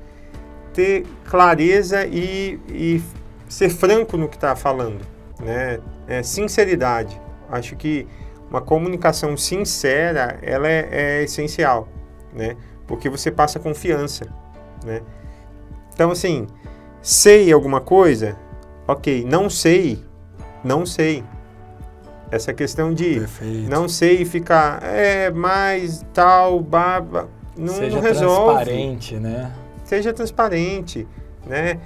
Speaker 1: ter clareza e ser franco no que está falando, né? Sinceridade. Acho que uma comunicação sincera, ela é essencial, né? Porque você passa confiança, né? Então, assim, sei alguma coisa? Ok, não sei. Essa questão de
Speaker 3: Perfeito.
Speaker 1: Não sei ficar, mais tal, baba, não resolve.
Speaker 3: Seja transparente, né?
Speaker 1: Seja transparente, né?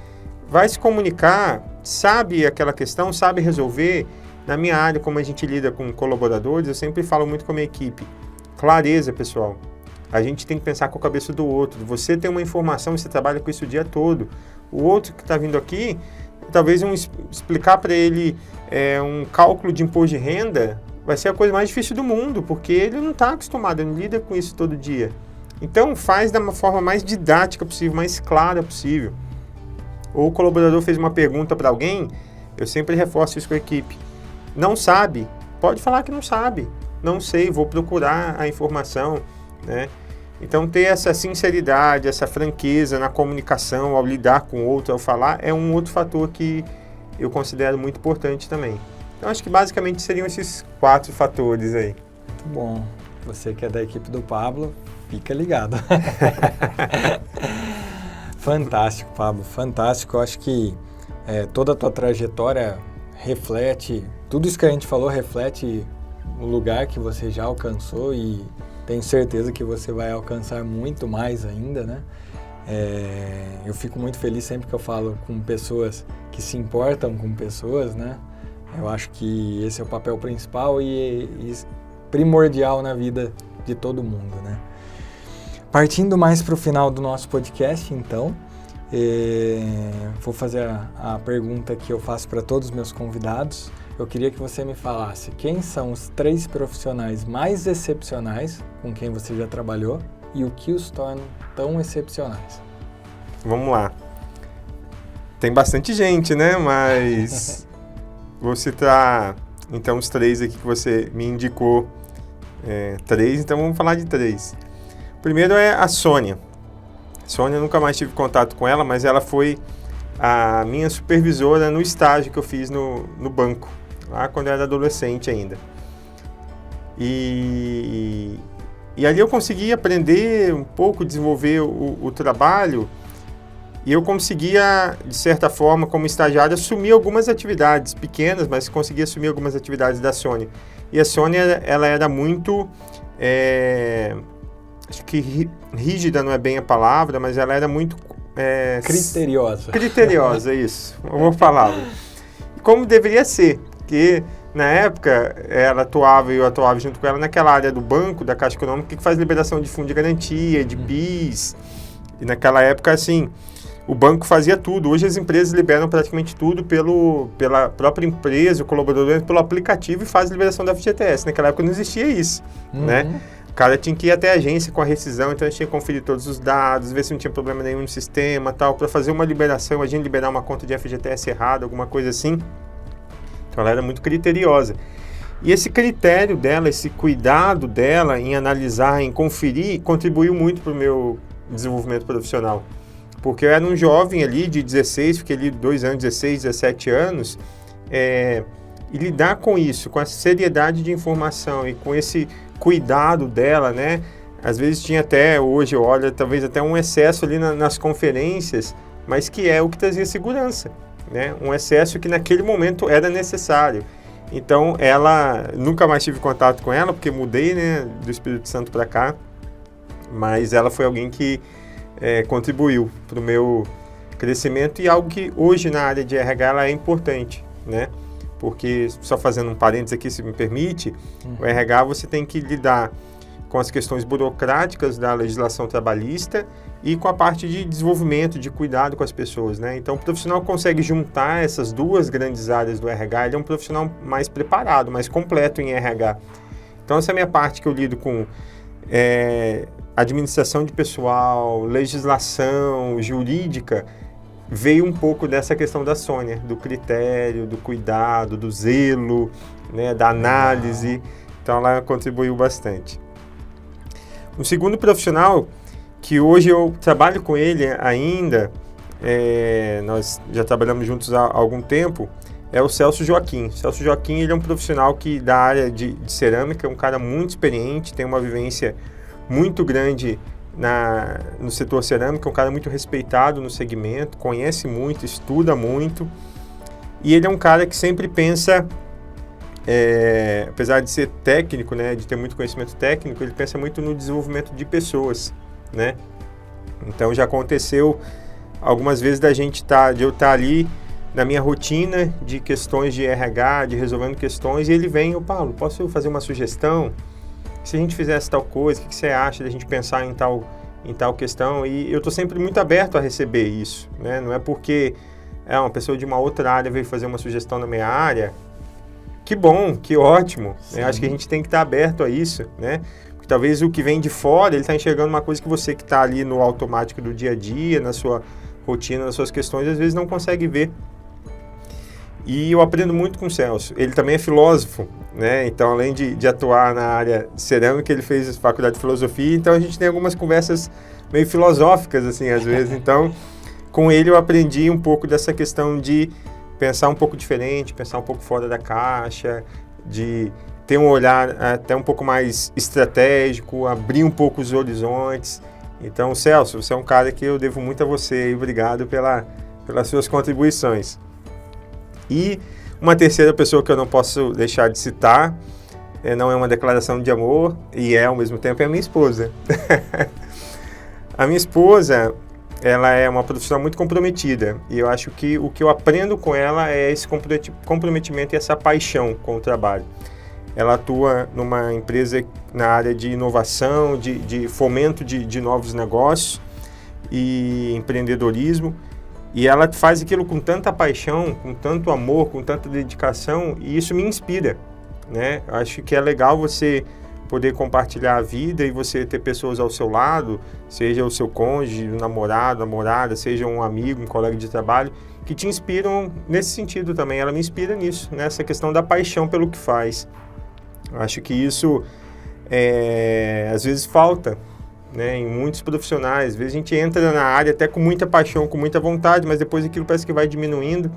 Speaker 1: Vai se comunicar, sabe aquela questão, sabe resolver. Na minha área, como a gente lida com colaboradores, eu sempre falo muito com a minha equipe. Clareza, pessoal. A gente tem que pensar com a cabeça do outro. Você tem uma informação, você trabalha com isso o dia todo. O outro que está vindo aqui, talvez explicar para ele um cálculo de imposto de renda vai ser a coisa mais difícil do mundo, porque ele não está acostumado, ele não lida com isso todo dia. Então, faz da forma mais didática possível, mais clara possível. Ou o colaborador fez uma pergunta para alguém, eu sempre reforço isso com a equipe. Não sabe? Pode falar que não sabe. Não sei, vou procurar a informação, né? Então, ter essa sinceridade, essa franqueza na comunicação, ao lidar com o outro, ao falar, é um outro fator que eu considero muito importante também. Então, acho que basicamente seriam esses 4 fatores aí.
Speaker 3: Muito bom. Você que é da equipe do Pablo, fica ligado. Fantástico, Pablo, fantástico. Eu acho que toda a tua trajetória reflete, tudo isso que a gente falou reflete o lugar que você já alcançou e tenho certeza que você vai alcançar muito mais ainda, né? Eu fico muito feliz sempre que eu falo com pessoas que se importam com pessoas, né? Eu acho que esse é o papel principal e primordial na vida de todo mundo, né? Partindo mais para o final do nosso podcast, então, vou fazer a pergunta que eu faço para todos os meus convidados. Eu queria que você me falasse quem são os 3 profissionais mais excepcionais com quem você já trabalhou e o que os torna tão excepcionais.
Speaker 1: Vamos lá. Tem bastante gente, né? Mas vou citar, então, os 3 aqui que você me indicou. 3, então vamos falar de 3. O primeiro é a Sônia. Sônia, eu nunca mais tive contato com ela, mas ela foi a minha supervisora no estágio que eu fiz no banco, lá quando eu era adolescente ainda. E ali eu consegui aprender um pouco, desenvolver o trabalho, e eu conseguia, de certa forma, como estagiário, assumir algumas atividades pequenas, mas conseguia assumir algumas atividades da Sônia. E a Sônia, ela era muito, acho que rígida não é bem a palavra, mas ela era muito...
Speaker 3: criteriosa.
Speaker 1: Criteriosa, isso, uma boa palavra. Como deveria ser, porque na época ela atuava e eu atuava junto com ela naquela área do banco, da Caixa Econômica, que faz liberação de fundo de garantia, de BIS, e naquela época, assim, o banco fazia tudo. Hoje as empresas liberam praticamente tudo pela própria empresa, o colaborador pelo aplicativo e faz liberação da FGTS. Naquela época não existia isso, né? O cara tinha que ir até a agência com a rescisão, então a gente tinha que conferir todos os dados, ver se não tinha problema nenhum no sistema, tal, para fazer uma liberação. Imagina liberar uma conta de FGTS errada, alguma coisa assim. Então ela era muito criteriosa. E esse critério dela, esse cuidado dela em analisar, em conferir, contribuiu muito para o meu desenvolvimento profissional. Porque eu era um jovem ali de 16, fiquei ali 2 anos, 16, 17 anos, e lidar com isso, com essa seriedade de informação e com esse cuidado dela, né? Às vezes tinha até, hoje eu olho, talvez até um excesso ali nas conferências, mas que é o que trazia segurança, né? Um excesso que naquele momento era necessário. Então, nunca mais tive contato com ela, porque mudei, né, do Espírito Santo para cá, mas ela foi alguém que contribuiu para o meu crescimento e algo que hoje na área de RH ela é importante, né? Porque, só fazendo um parênteses aqui, se me permite, o RH você tem que lidar com as questões burocráticas da legislação trabalhista e com a parte de desenvolvimento, de cuidado com as pessoas, né? Então, o profissional consegue juntar essas duas grandes áreas do RH, ele é um profissional mais preparado, mais completo em RH. Então, essa é a minha parte que eu lido com administração de pessoal, legislação, jurídica, veio um pouco dessa questão da Sônia, do critério, do cuidado, do zelo, né, da análise. Então, ela contribuiu bastante. Um segundo profissional que hoje eu trabalho com ele ainda, nós já trabalhamos juntos há algum tempo, é o Celso Joaquim. O Celso Joaquim, ele é um profissional da área de cerâmica, é um cara muito experiente, tem uma vivência muito grande no setor cerâmica, é um cara muito respeitado no segmento, conhece muito, estuda muito, e ele é um cara que sempre pensa, apesar de ser técnico, né, de ter muito conhecimento técnico, ele pensa muito no desenvolvimento de pessoas, né? Então já aconteceu algumas vezes de eu estar ali na minha rotina de questões de RH, de resolvendo questões, e ele vem, Paulo, posso fazer uma sugestão? Se a gente fizesse tal coisa, o que você acha de a gente pensar em tal questão? E eu estou sempre muito aberto a receber isso, né? Não é porque uma pessoa de uma outra área veio fazer uma sugestão na minha área. Que bom, que ótimo. Né? Acho que a gente tem que estar aberto a isso, né? Porque talvez o que vem de fora, ele está enxergando uma coisa que você que está ali no automático do dia a dia, na sua rotina, nas suas questões, às vezes não consegue ver. E eu aprendo muito com o Celso. Ele também é filósofo, né? Então, além de atuar na área cerâmica, ele fez faculdade de filosofia, então a gente tem algumas conversas meio filosóficas, assim, às vezes. Então, com ele eu aprendi um pouco dessa questão de pensar um pouco diferente, pensar um pouco fora da caixa, de ter um olhar até um pouco mais estratégico, abrir um pouco os horizontes. Então, Celso, você é um cara que eu devo muito a você e obrigado pelas suas contribuições. E uma terceira pessoa que eu não posso deixar de citar, não é uma declaração de amor, e ao mesmo tempo é a minha esposa. A minha esposa, ela é uma profissional muito comprometida, e eu acho que o que eu aprendo com ela é esse comprometimento e essa paixão com o trabalho. Ela atua numa empresa na área de inovação, de fomento de novos negócios e empreendedorismo, e ela faz aquilo com tanta paixão, com tanto amor, com tanta dedicação, e isso me inspira, né? Eu acho que é legal você poder compartilhar a vida e você ter pessoas ao seu lado, seja o seu cônjuge, o namorado, namorada, seja um amigo, um colega de trabalho, que te inspiram nesse sentido também. Ela me inspira nisso, nessa questão da paixão pelo que faz. Eu acho que isso, às vezes, falta né, em muitos profissionais. Às vezes a gente entra na área até com muita paixão, com muita vontade, mas depois aquilo parece que vai diminuindo.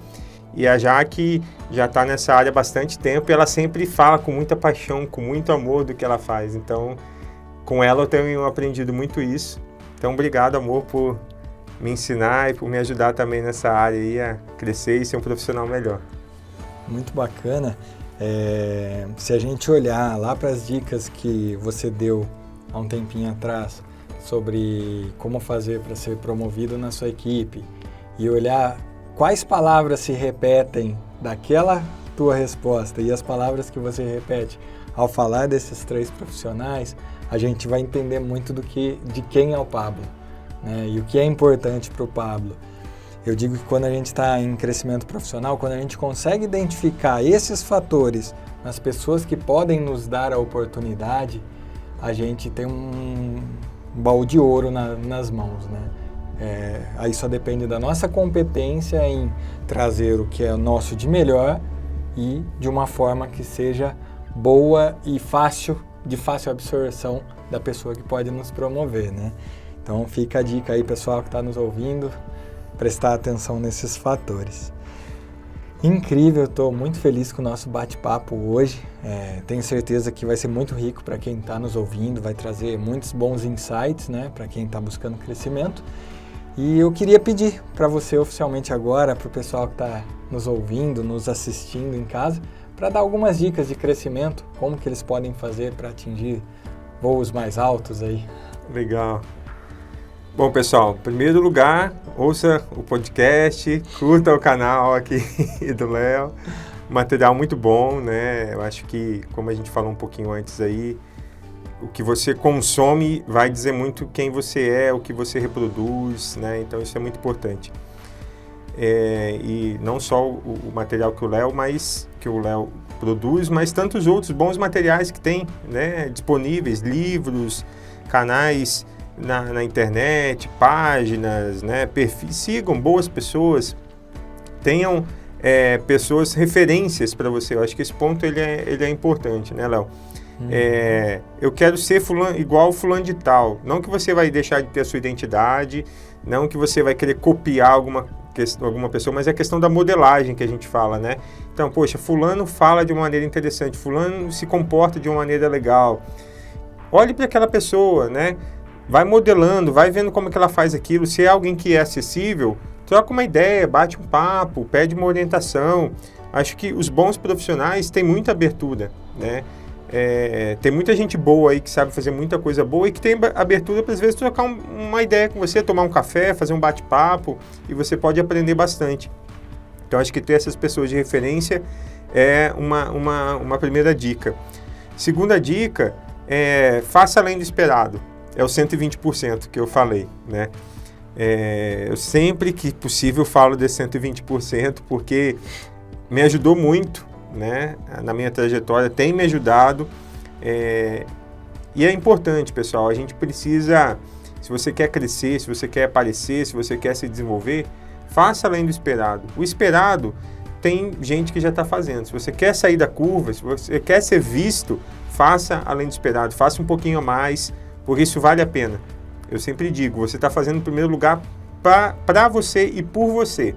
Speaker 1: E a Jaque já está nessa área há bastante tempo e ela sempre fala com muita paixão, com muito amor do que ela faz. Então, com ela eu tenho aprendido muito isso. Então, obrigado, amor, por me ensinar e por me ajudar também nessa área aí a crescer e ser um profissional melhor.
Speaker 3: Muito bacana. Se a gente olhar lá para as dicas que você deu há um tempinho atrás sobre como fazer para ser promovido na sua equipe e olhar quais palavras se repetem daquela tua resposta e as palavras que você repete ao falar desses 3 profissionais, a gente vai entender muito de quem é o Pablo, né? E o que é importante para o Pablo. Eu digo que quando a gente está em crescimento profissional, quando a gente consegue identificar esses fatores nas pessoas que podem nos dar a oportunidade, a gente tem um baú de ouro nas mãos, né? Aí só depende da nossa competência em trazer o que é nosso de melhor e de uma forma que seja boa e de fácil absorção da pessoa que pode nos promover, né? Então fica a dica aí, pessoal que está nos ouvindo, prestar atenção nesses fatores. Incrível, estou muito feliz com o nosso bate-papo hoje. Tenho certeza que vai ser muito rico para quem está nos ouvindo, vai trazer muitos bons insights, né, para quem está buscando crescimento. E eu queria pedir para você oficialmente agora, para o pessoal que está nos ouvindo, nos assistindo em casa, para dar algumas dicas de crescimento, como que eles podem fazer para atingir voos mais altos aí.
Speaker 1: Legal. Bom, pessoal, em primeiro lugar, ouça o podcast, curta o canal aqui do Léo. Material muito bom, né? Eu acho que, como a gente falou um pouquinho antes aí, o que você consome vai dizer muito quem você é, o que você reproduz, né? Então isso é muito importante. E não só o material que o Léo produz, mas tantos outros bons materiais que tem, né, disponíveis, livros, canais na internet, páginas, né, perfis. Sigam boas pessoas, tenham pessoas, referências para você. Eu acho que esse ponto ele é importante, né, Léo? Eu quero ser igual fulano de tal. Não que você vai deixar de ter a sua identidade, não que você vai querer copiar alguma pessoa, mas é a questão da modelagem que a gente fala, né? Então, poxa, fulano fala de uma maneira interessante, fulano se comporta de uma maneira legal. Olhe para aquela pessoa, né? Vai modelando, vai vendo como que ela faz aquilo. Se é alguém que é acessível, troca uma ideia, bate um papo, pede uma orientação. Acho que os bons profissionais têm muita abertura, né? Tem muita gente boa aí que sabe fazer muita coisa boa e que tem abertura para, às vezes, trocar uma ideia com você, tomar um café, fazer um bate-papo, e você pode aprender bastante. Então, acho que ter essas pessoas de referência é uma primeira dica. Segunda dica faça além do esperado. É o 120% que eu falei, né? Eu sempre que possível falo desse 120% porque me ajudou muito, né? Na minha trajetória, tem me ajudado. E é importante, pessoal, a gente precisa, se você quer crescer, se você quer aparecer, se você quer se desenvolver, faça além do esperado. O esperado tem gente que já está fazendo. Se você quer sair da curva, se você quer ser visto, faça além do esperado, faça um pouquinho a mais, porque isso vale a pena. Eu sempre digo, você está fazendo em primeiro lugar para você e por você.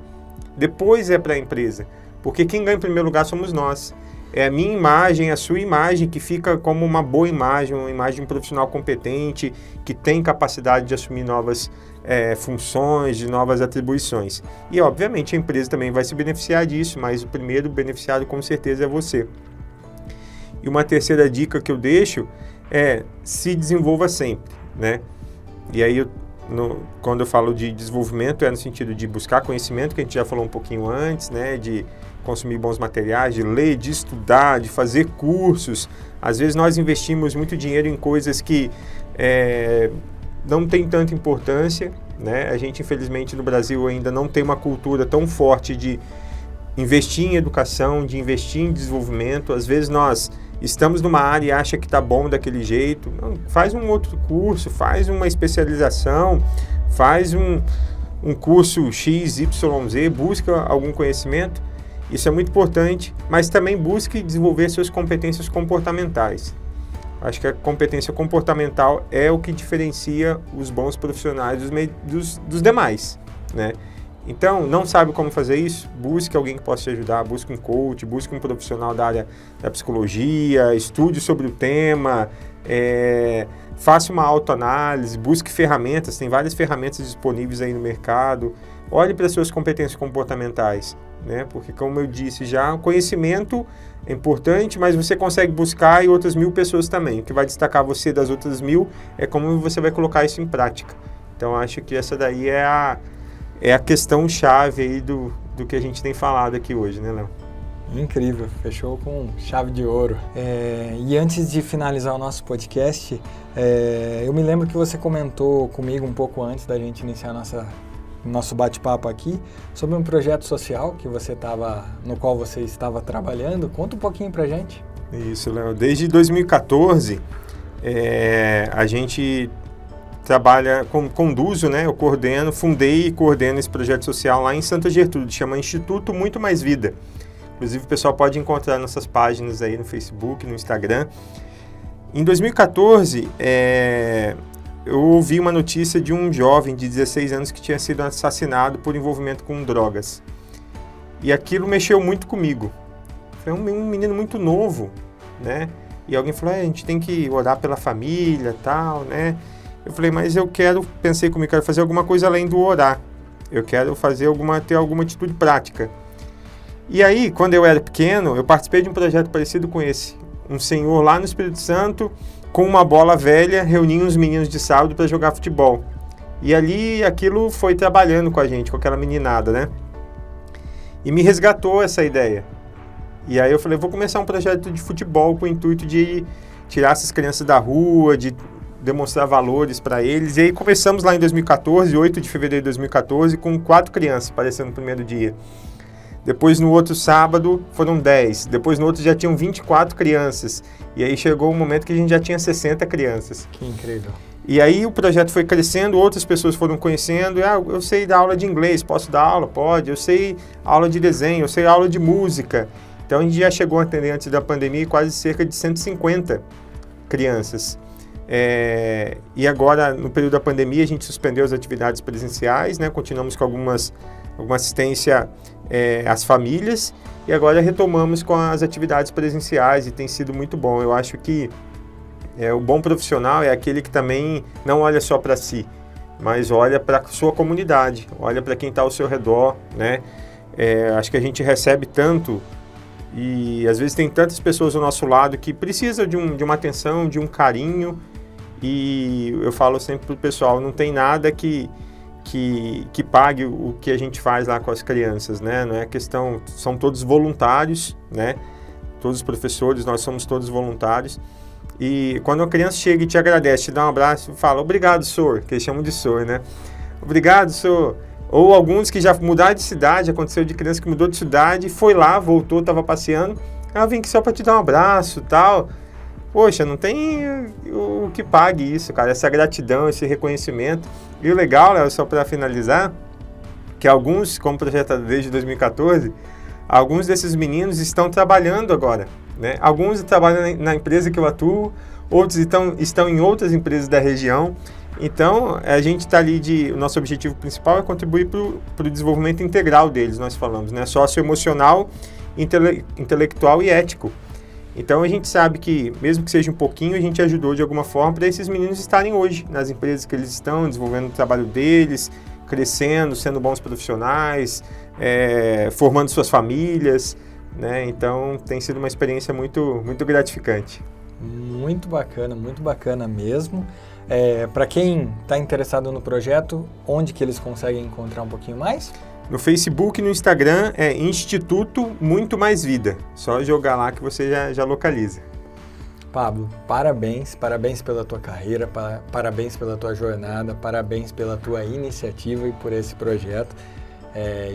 Speaker 1: Depois é para a empresa, porque quem ganha em primeiro lugar somos nós. É a minha imagem, a sua imagem que fica como uma boa imagem, uma imagem de um profissional competente, que tem capacidade de assumir novas funções, de novas atribuições. E, obviamente, a empresa também vai se beneficiar disso, mas o primeiro beneficiado, com certeza, é você. E uma terceira dica que eu deixo é se desenvolva sempre, né? E aí, quando eu falo de desenvolvimento, é no sentido de buscar conhecimento, que a gente já falou um pouquinho antes, né? De consumir bons materiais, de ler, de estudar, de fazer cursos. Às vezes nós investimos muito dinheiro em coisas que não tem tanta importância, né? A gente, infelizmente, no Brasil ainda não tem uma cultura tão forte de investir em educação, de investir em desenvolvimento. Às vezes nós estamos numa área e acha que está bom daquele jeito. Não, faz um outro curso, faz uma especialização, faz um curso X, Y, Z, busca algum conhecimento. Isso é muito importante, mas também busque desenvolver suas competências comportamentais. Acho que a competência comportamental é o que diferencia os bons profissionais dos demais, né? Então, não sabe como fazer isso? Busque alguém que possa te ajudar, busque um coach, busque um profissional da área da psicologia, estude sobre o tema, faça uma autoanálise, busque ferramentas, tem várias ferramentas disponíveis aí no mercado. Olhe para as suas competências comportamentais, né? Porque, como eu disse já, o conhecimento é importante, mas você consegue buscar em outras 1000 pessoas também. O que vai destacar você das outras 1000 é como você vai colocar isso em prática. Então, acho que essa daí é a questão-chave aí do que a gente tem falado aqui hoje, né, Léo?
Speaker 3: Incrível, fechou com chave de ouro. E antes de finalizar o nosso podcast, eu me lembro que você comentou comigo um pouco antes da gente iniciar nosso bate-papo aqui sobre um projeto social no qual você estava trabalhando. Conta um pouquinho pra gente.
Speaker 1: Isso, Léo. Desde 2014, a gente trabalha, conduzo, né? Eu fundei e coordeno esse projeto social lá em Santa Gertrude, chama Instituto Muito Mais Vida. Inclusive o pessoal pode encontrar nossas páginas aí no Facebook, no Instagram. Em 2014, eu ouvi uma notícia de um jovem de 16 anos que tinha sido assassinado por envolvimento com drogas. E aquilo mexeu muito comigo. Foi um menino muito novo, né? E alguém falou, a gente tem que orar pela família e tal, né? Eu falei, mas pensei comigo, quero fazer alguma coisa além do orar. Eu quero ter alguma atitude prática. E aí, quando eu era pequeno, eu participei de um projeto parecido com esse. Um senhor lá no Espírito Santo, com uma bola velha, reunia uns meninos de sábado para jogar futebol. E ali, aquilo foi trabalhando com a gente, com aquela meninada, né? E me resgatou essa ideia. E aí eu falei, vou começar um projeto de futebol com o intuito de tirar essas crianças da rua, de demonstrar valores para eles. E aí começamos lá em 2014, 8 de fevereiro de 2014, com 4 crianças aparecendo no primeiro dia. Depois, no outro sábado, foram 10. Depois, no outro, já tinham 24 crianças. E aí chegou o momento que a gente já tinha 60 crianças.
Speaker 3: Que incrível.
Speaker 1: E aí o projeto foi crescendo, outras pessoas foram conhecendo. Eu sei dar aula de inglês, posso dar aula? Pode. Eu sei aula de desenho, eu sei aula de música. Então, a gente já chegou a atender, antes da pandemia, quase cerca de 150 crianças. E agora, no período da pandemia, a gente suspendeu as atividades presenciais, né? Continuamos com alguma assistência às famílias, e agora retomamos com as atividades presenciais, e tem sido muito bom. Eu acho que o bom profissional é aquele que também não olha só para si, mas olha para a sua comunidade, olha para quem está ao seu redor, né? Acho que a gente recebe tanto, e às vezes tem tantas pessoas ao nosso lado que precisam de uma atenção, de um carinho. E eu falo sempre pro pessoal, não tem nada que pague o que a gente faz lá com as crianças, né? Não é questão, são todos voluntários, né? Todos os professores, nós somos todos voluntários. E quando uma criança chega e te agradece, te dá um abraço, fala, obrigado, senhor, que eles chamam de senhor, né? Obrigado, senhor. Ou alguns que já mudaram de cidade, aconteceu de criança que mudou de cidade, foi lá, voltou, estava passeando, eu vim aqui só para te dar um abraço e tal. Poxa, não tem o que pague isso, cara, essa gratidão, esse reconhecimento. E o legal, Léo, só para finalizar, que alguns, como projeto desde 2014, alguns desses meninos estão trabalhando agora, né? Alguns trabalham na empresa que eu atuo, outros estão em outras empresas da região. Então, a gente está ali, o nosso objetivo principal é contribuir para o desenvolvimento integral deles, nós falamos, né? Socioemocional, intelectual e ético. Então, a gente sabe que, mesmo que seja um pouquinho, a gente ajudou de alguma forma para esses meninos estarem hoje nas empresas que eles estão, desenvolvendo o trabalho deles, crescendo, sendo bons profissionais, formando suas famílias, né? Então, tem sido uma experiência muito, muito gratificante.
Speaker 3: Muito bacana mesmo. Para quem está interessado no projeto, onde que eles conseguem encontrar um pouquinho mais?
Speaker 1: No Facebook e no Instagram é Instituto Muito Mais Vida. Só jogar lá que você já localiza.
Speaker 3: Pablo, parabéns pela tua carreira, parabéns pela tua jornada, parabéns pela tua iniciativa e por esse projeto.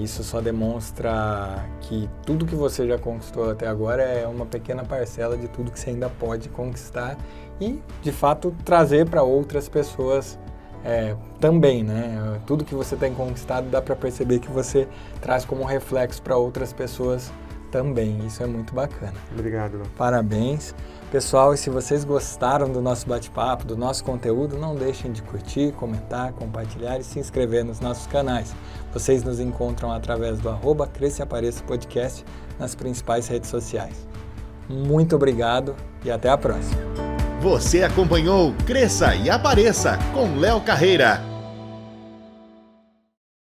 Speaker 3: Isso só demonstra que tudo que você já conquistou até agora é uma pequena parcela de tudo que você ainda pode conquistar e, de fato, trazer para outras pessoas também, né? Tudo que você tem conquistado dá para perceber que você traz como reflexo para outras pessoas também. Isso é muito bacana.
Speaker 1: Obrigado, Léo.
Speaker 3: Parabéns. Pessoal, e se vocês gostaram do nosso bate-papo, do nosso conteúdo, não deixem de curtir, comentar, compartilhar e se inscrever nos nossos canais. Vocês nos encontram através do @Cresça e Apareça Podcast nas principais redes sociais. Muito obrigado e até a próxima.
Speaker 2: Você acompanhou Cresça e Apareça com Léo Carreira.